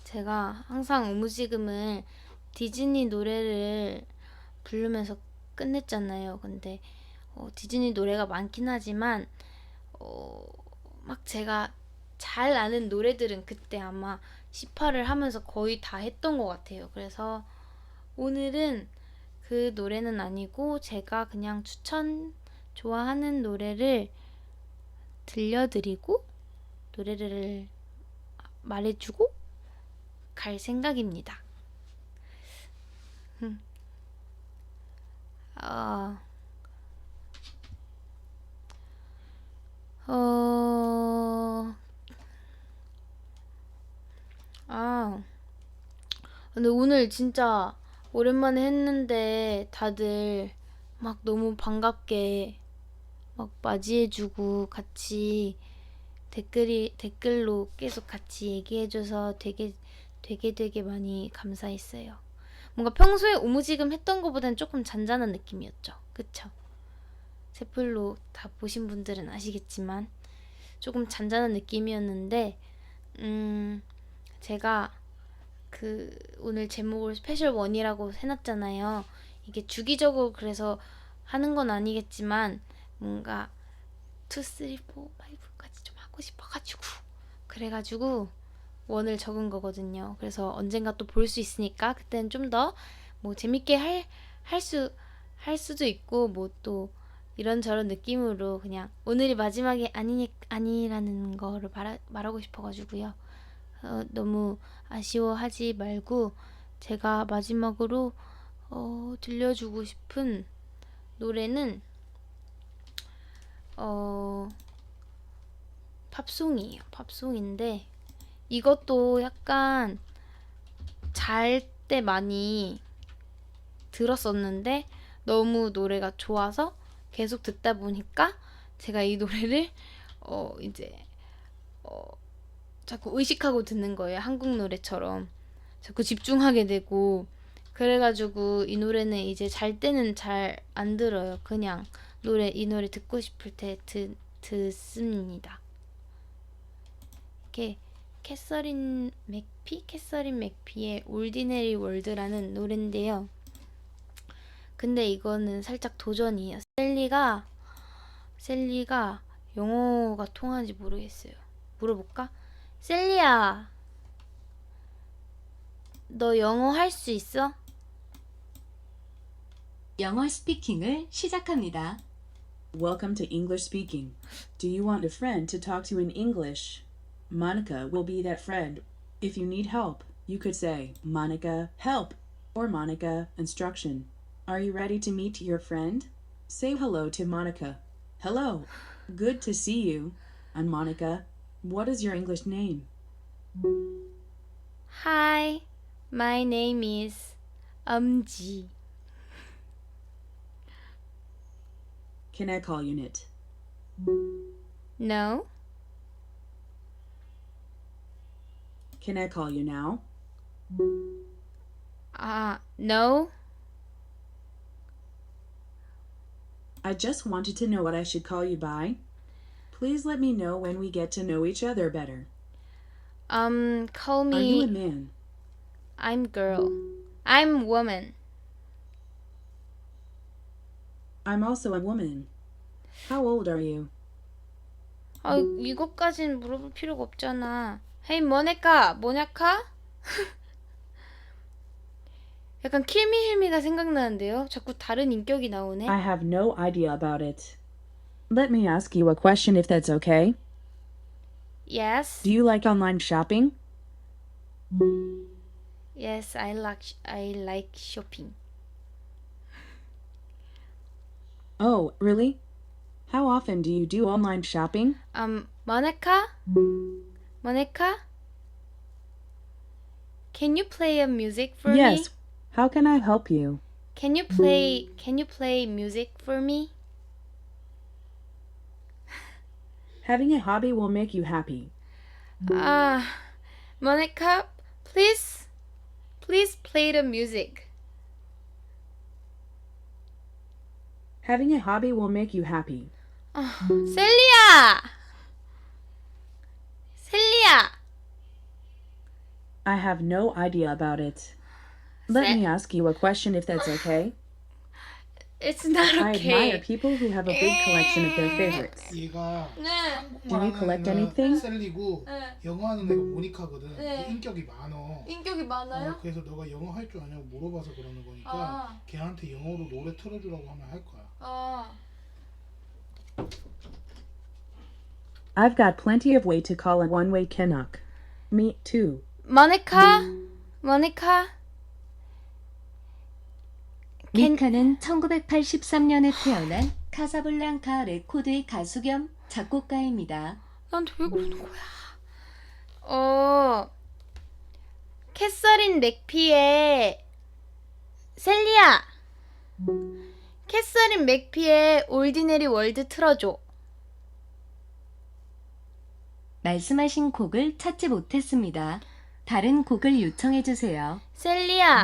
제가 항상 우무지금을 디즈니 노래를 부르면서 끝냈잖아요. 근데 디즈니 노래가 많긴 하지만 막 제가 잘 아는 노래들은 그때 아마 18을 하면서 거의 다 했던 것 같아요. 그래서 오늘은 그 노래는 아니고 제가 그냥 좋아하는 노래를 들려드리고 노래를 말해주고 갈 생각입니다. 근데 오늘 진짜 오랜만에 했는데 다들 막 너무 반갑게 막 맞이해주고 같이 댓글로 계속 같이 얘기해줘서 되게 많이 감사했어요. 뭔가 평소에 오무지금 했던 것보다는 조금 잔잔한 느낌이었죠. 그쵸? 셋플로 다 보신 분들은 아시겠지만 조금 잔잔한 느낌이었는데 제가 오늘 제목을 스페셜 원이라고 해놨잖아요. 이게 주기적으로 그래서 하는 건 아니겠지만 뭔가 2, 3, 4, 5까지 좀 하고 싶어가지고 그래가지고 원을 적은 거거든요. 그래서 언젠가 또 볼 수 있으니까 그때는 좀 더 뭐 재밌게 할 수도 있고 뭐 또 이런저런 느낌으로 그냥 오늘이 마지막이 아니라는 거를 말하고 싶어가지고요. 너무 아쉬워하지 말고 제가 마지막으로 들려주고 싶은 노래는 팝송이에요. 팝송인데 이것도 약간 잘 때 많이 들었었는데 너무 노래가 좋아서 계속 듣다 보니까 제가 이 노래를 자꾸 의식하고 듣는 거예요. 한국 노래처럼 자꾸 집중하게 되고 그래가지고 이 노래는 이제 잘 때는 잘 안 들어요. 그냥 이 노래 듣고 싶을 때 듣습니다. 이게 캐서린 맥피의 올디네리 월드라는 노래인데요. 근데 이거는 살짝 도전이에요. 셀리가 영어가 통하는지 모르겠어요. 물어볼까? 셀리야, 너 영어 할 수 있어? 영어 스피킹을 시작합니다. Welcome to English speaking. Do you want a friend to talk to in English? Monica will be that friend. If you need help, you could say, Monica, help, or Monica, instruction. Are you ready to meet your friend? Say hello to Monica. Hello. Good to see you. I'm Monica. What is your English name? Hi, My name is 엄지. Can I call you Knit? No. Can I call you now? No. I just wanted to know what I should call you by. Please let me know when we get to know each other better. Call Are you a me. man? I'm girl. I'm woman. I'm also a woman. How old are you? 이것까진 물어볼 필요가 없잖아. Hey, 모네카, 뭐냐카? 약간 킬미힐미가 생각나는데요. 자꾸 다른 인격이 나오네. I have no idea about it. Let me ask you a question if that's okay. Yes. Do you like online shopping? Yes, I like shopping. Oh, really? How often do you do online shopping? 모네카? 모네카? Can you play a music for me? Yes. How can I help you? Can you play music for me? Having a hobby will make you happy. Monica, please play the music. Having a hobby will make you happy. 셀리야! 셀리야! I have no idea about it. Let me ask you a question if that's okay. It's not I admire okay. people who have a big collection of their favorites. 얘가 네. Do you collect 한국말 하는 애가 anything? 셀리고 네. 영어 하는 애가 모니카거든. 네. 인격이 많어. 인격이 많아요? 그래서 너가 영어 할 줄 아냐고 물어봐서 그러는 거니까 아. 걔한테 영어로 노래 틀어주라고 하면 할 거야. I've got plenty of way to call a one-way Canuck. Me too. 모니카? 모니카? 미카는 1983년에 태어난 카사블랑카 레코드의 가수 겸 작곡가입니다. 나한테 왜 그러는 거야? 캐서린 맥피의 셀리야. 캐서린 맥피의 올디네리 월드 틀어줘. 말씀하신 곡을 찾지 못했습니다. 다른 곡을 요청해 주세요. 셀리야.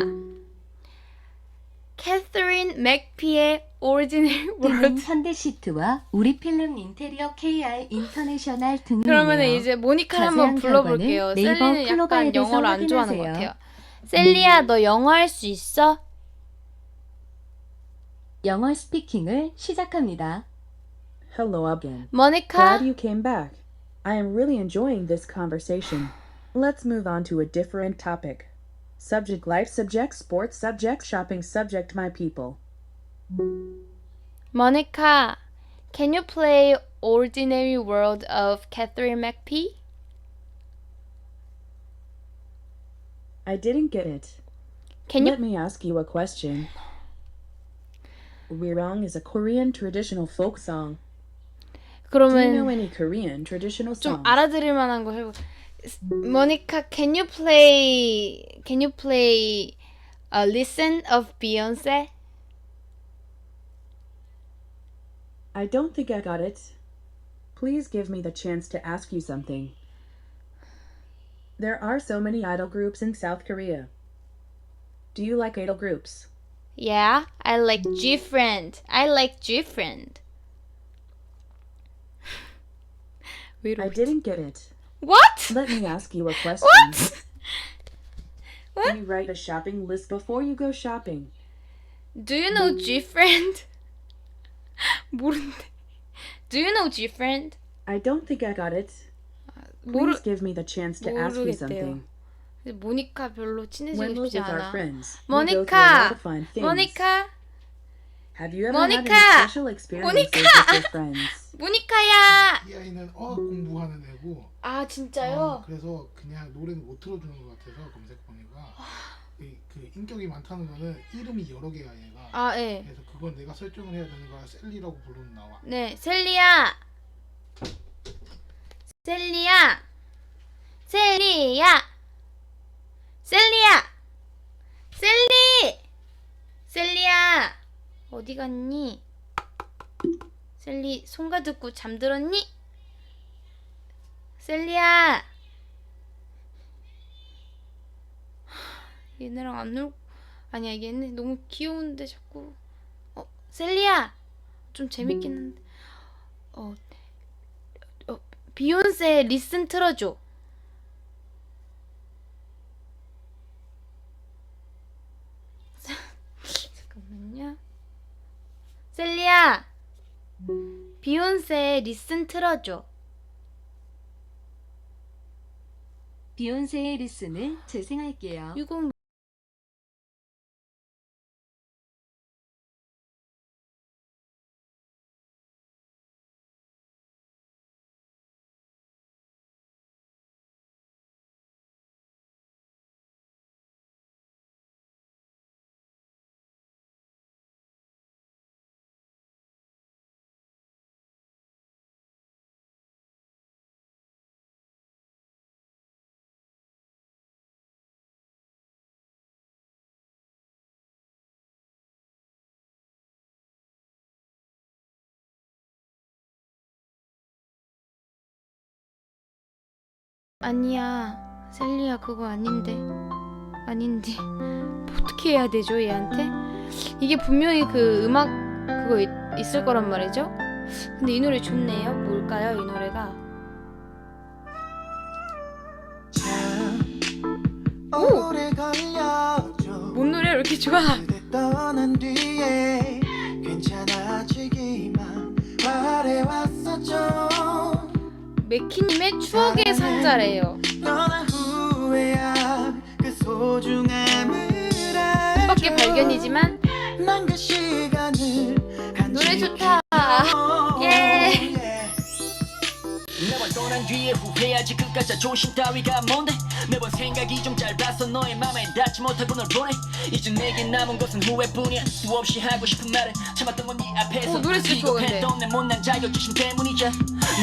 캐서린 맥피의 올디네리 때는 월드. 현대시트와 우리필름 인테리어 KR 인터내셔널 등이네요. 그러면은 이제 모니카를 한번 자세한 불러볼게요. 결과는 네이버 셀리는 약간 클로바앱에서 영어를 안 좋아하는 것 확인하세요. 같아요. 셀리야, 너 영어 할 수 있어? 영어 스피킹을 시작합니다. Hello again. 모니카? Glad you came back. I am really enjoying this conversation. Let's move on to a different topic. Subject life, subject sports, subject shopping, subject my people. 모니카, can you play Ordinary World of Catherine McPhee? I didn't get it. Can you Let me ask you a question. Rirong is a Korean traditional folk song. Do you know 그러면 any Korean traditional 좀 songs? 알아들을 만한 거 해보. 모니카, can you play a Listen of Beyonce? I don't think I got it. Please give me the chance to ask you something. There are so many idol groups in South Korea. Do you like idol groups? Yeah, I like G-Friend. I like G-Friend. 왜 I 이러지? didn't get it. What? Let me ask you a question. What? Can you write a shopping list before you go shopping? Do you know G-Friend? 모른대. Do you know G-Friend? I don't think I got it. 모르 Please give me the chance to ask you 모르겠대요. something. 모니카 별로 친해지고 When we're 싶지 with our 않아. friends, we go through a lot of fun things. 모니카, Have you ever had any 모니카! special experiences 모니카! with your friends? 모니카야. 이 아이는 어학 공부하는 애고 아 진짜요? 그래서 그냥 노래는 못 틀어주는 것 같아서 검색방에가 그 인격이 많다는 거는 이름이 여러 개야 얘가. 아 예. 그래서 그건 내가 설정을 해야 되는 거야. 셀리라고 부르면 나와. 네, 셀리야. 셀리야. 셀리야. 셀리야. 어디 갔니? 셀리 손가 듣고 잠들었니? 셀리야! 얘네랑 안 놀고 아니야 얘네 너무 귀여운데 자꾸 셀리야! 좀 재밌긴 한데 비욘세 리슨 틀어줘. 잠깐만요. 셀리야! 비욘세 리슨 틀어줘. 비욘세의 리슨을 재생할게요. 이건 아니야. 셀리야 그거 아닌데. 어떻게 해야 되죠 얘한테? 이게 분명히 그 음악 그거 있을 거란 말이죠? 근데 이 노래 좋네요. 뭘까요 이 노래가? 오래 걸려줘 뭔 노래야 왜 이렇게 좋아? 그대 떠난 뒤에 괜찮아지기만 바래왔었죠 맥키님의 추억의 상자래요. 떠난 후에야 그 소중함을 알죠 뜻밖의 발견이지만 난 그 시간을 노래 좋다. 예. 매번 떠난 뒤에 후회하지 그까짓 조심 따위가 뭔데 매번 생각이 좀 짧아서 너의 맘에 닿지 못하고 널 보내 이제 내게 남은 것은 후회뿐이야 수없이 하고 싶은 말을 참았던 건 네 앞에서 노래 진짜 좋아, 근데. 비겁했던 내 못난 자격지심 때문이자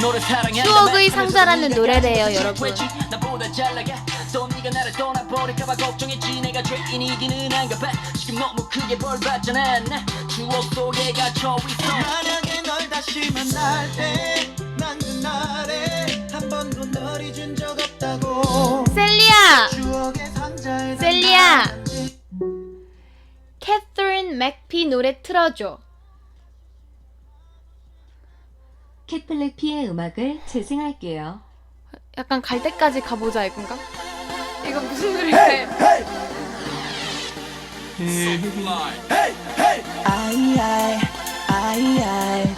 너를 사랑한다 추억의 상자라는 노래래요, 여러분. 나보다 잘 나가 또 네가 나를 떠나버릴까봐 걱정했지 내가 죄인이기는 한가 봐 지금 너무 크게 벌 받잖아 나 추억 속에 갇혀 있어 만약에 널 다시 만날 때 난 그날에 한 번도 널 잊은 적 없다고 셀리야! 추억의 상자에 셀리야! 담아놨지. 캐서린 맥피 노래 틀어줘. 캣블랙피의 음악을 재생할게요. 약간 갈 때까지 가보자 이건가? 이거 무슨 노래인데? 아이 아이 아이 아이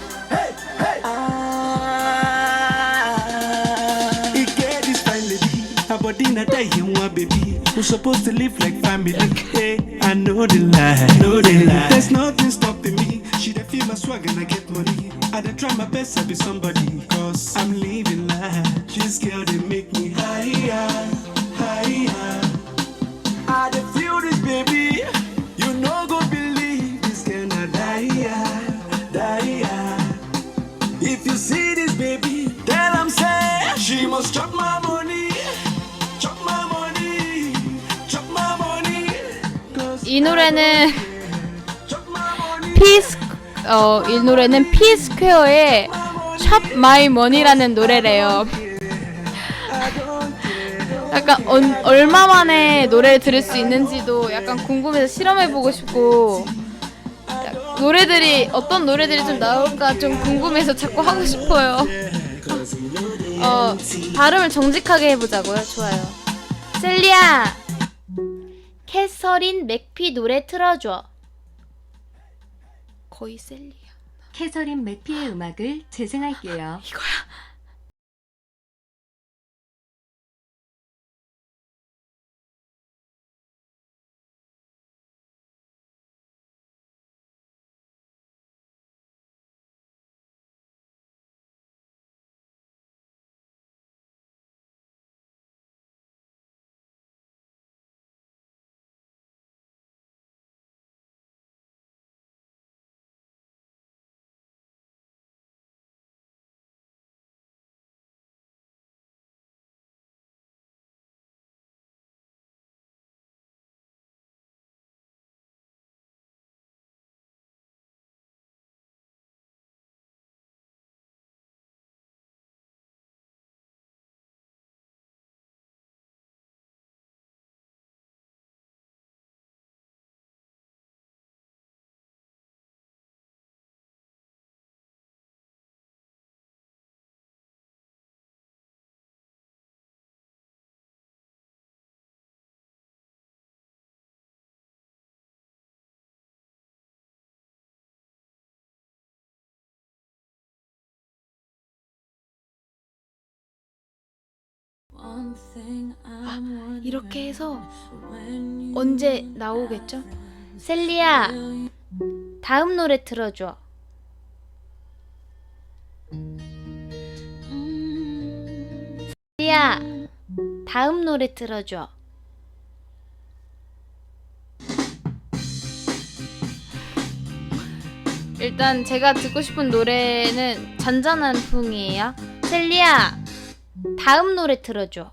It get this fine lady, her body not die you want baby. We're supposed to live like family. Hey, I know the lie, There's nothing stopping me. She dey feel my swag and I get money. I dey try my best to be somebody, cause I'm living life. This girl they make me higher, higher. I dey feel this baby. You no go believe this girl not die, die. If you see this baby, tell I'm say she must chop my money, chop my money, chop my money. 이 노래는 Chop my money. 이 노래는 피스퀘어의 Chop My Money라는 노래래요. 약간 얼마 만에 노래를 들을 수 있는지도 약간 궁금해서 실험해보고 싶고 어떤 노래들이 좀 나올까 좀 궁금해서 자꾸 하고 싶어요. 발음을 정직하게 해보자고요. 좋아요. 셀리야! 캐서린 맥피 노래 틀어줘. 거의 셀리야. 캐서린 맥피의 음악을 재생할게요. 이거야. 이렇게 해서 언제 나오겠죠? 셀리야, 다음 노래 틀어줘. 셀리야, 다음 노래 틀어줘. 일단 제가 듣고 싶은 노래는 잔잔한 풍이에요. 셀리야, 다음 노래 틀어줘.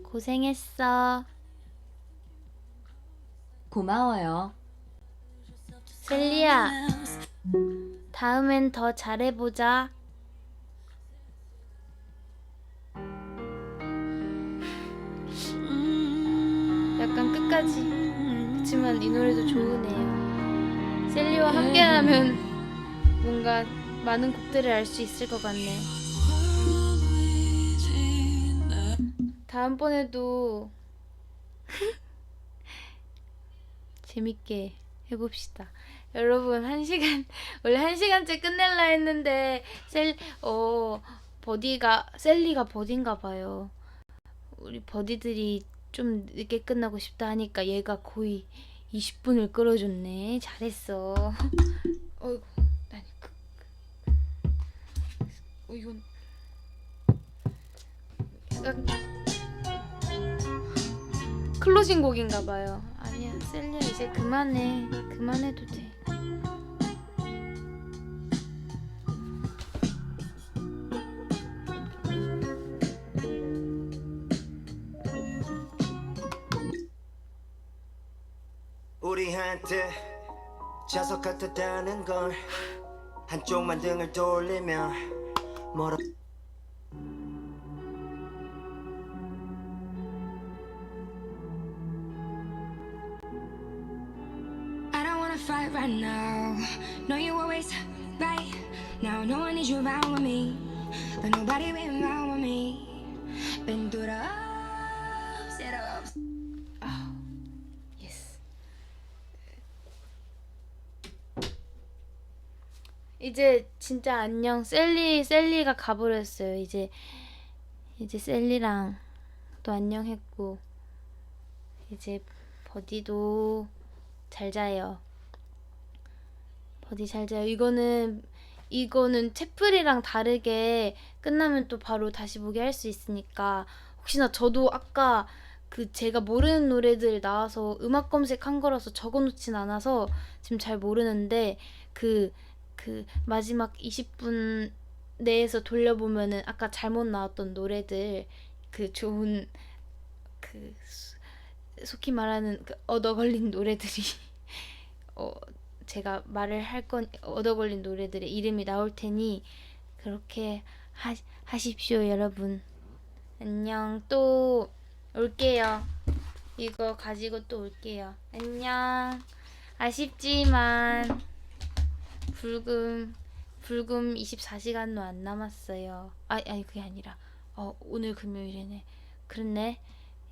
고생했어. 고마워요. 셀리야, 다음엔 더 잘해보자. 약간 끝까지. 그치만 이 노래도 좋으네요. 셀리와 함께하면 뭔가 많은 곡들을 알 수 있을 것 같네. 다음번에도 재밌게 해봅시다. 여러분 1시간 원래 1시간째 끝낼라 했는데 셀리가 버디인가 봐요. 우리 버디들이 좀 늦게 끝나고 싶다 하니까 얘가 거의 20분을 끌어줬네. 잘했어. 어이구, 난 이건 약간 클로징 곡인가 봐요. 아니야, 셀리야 이제 그만해. 그만해도 돼. 우리한테 자석 같았다는 걸 한쪽만 등을 돌리면 멀어 I don't wanna fight right now. No, you always right. Now no one needs you around with me, but nobody been around with me. Been through the ups and ups. 예스. 이제 진짜 안녕. 셀리가 가버렸어요. 이제 셀리랑 또 안녕했고 이제 버디도 잘 자요. 버디 잘 자요. 이거는 채플이랑 다르게 끝나면 또 바로 다시 보기 할 수 있으니까 혹시나 저도 아까 그 제가 모르는 노래들 나와서 음악 검색한 거라서 적어놓진 않아서 지금 잘 모르는데 그 마지막 20분 내에서 돌려보면은 아까 잘못 나왔던 노래들 그 좋은 그 속히 말하는 그 얻어걸린 노래들이 제가 말을 할 건 얻어걸린 노래들의 이름이 나올 테니 그렇게 하십시오 여러분. 안녕. 또 올게요. 이거 가지고 또 올게요. 안녕. 아쉽지만 불금 24시간도 안 남았어요. 아니 그게 아니라 오늘 금요일이네. 그렇네.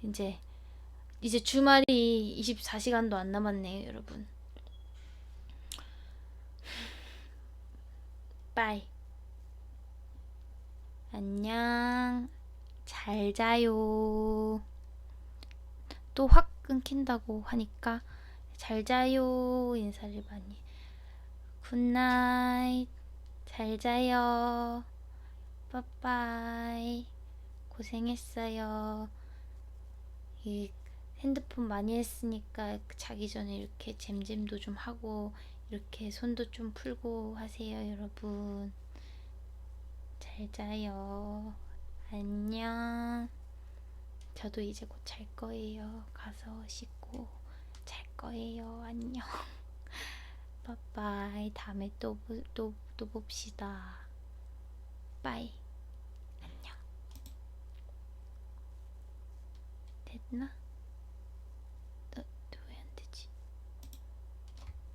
이제 주말이 24시간도 안 남았네요, 여러분. 빠이. 안녕. 잘 자요. 또 확 끊긴다고 하니까 잘 자요 인사를 많이. 굿나잇. 잘 자요. 빠빠이. 고생했어요. 이 핸드폰 많이 했으니까 자기 전에 이렇게 잼잼도 좀 하고 이렇게 손도 좀 풀고 하세요, 여러분. 잘 자요. 안녕. 저도 이제 곧 잘 거예요. 가서 씻고 잘 거예요. 안녕. 빠빠이. 다음에 또 봅시다. 빠이. 안녕. 됐나?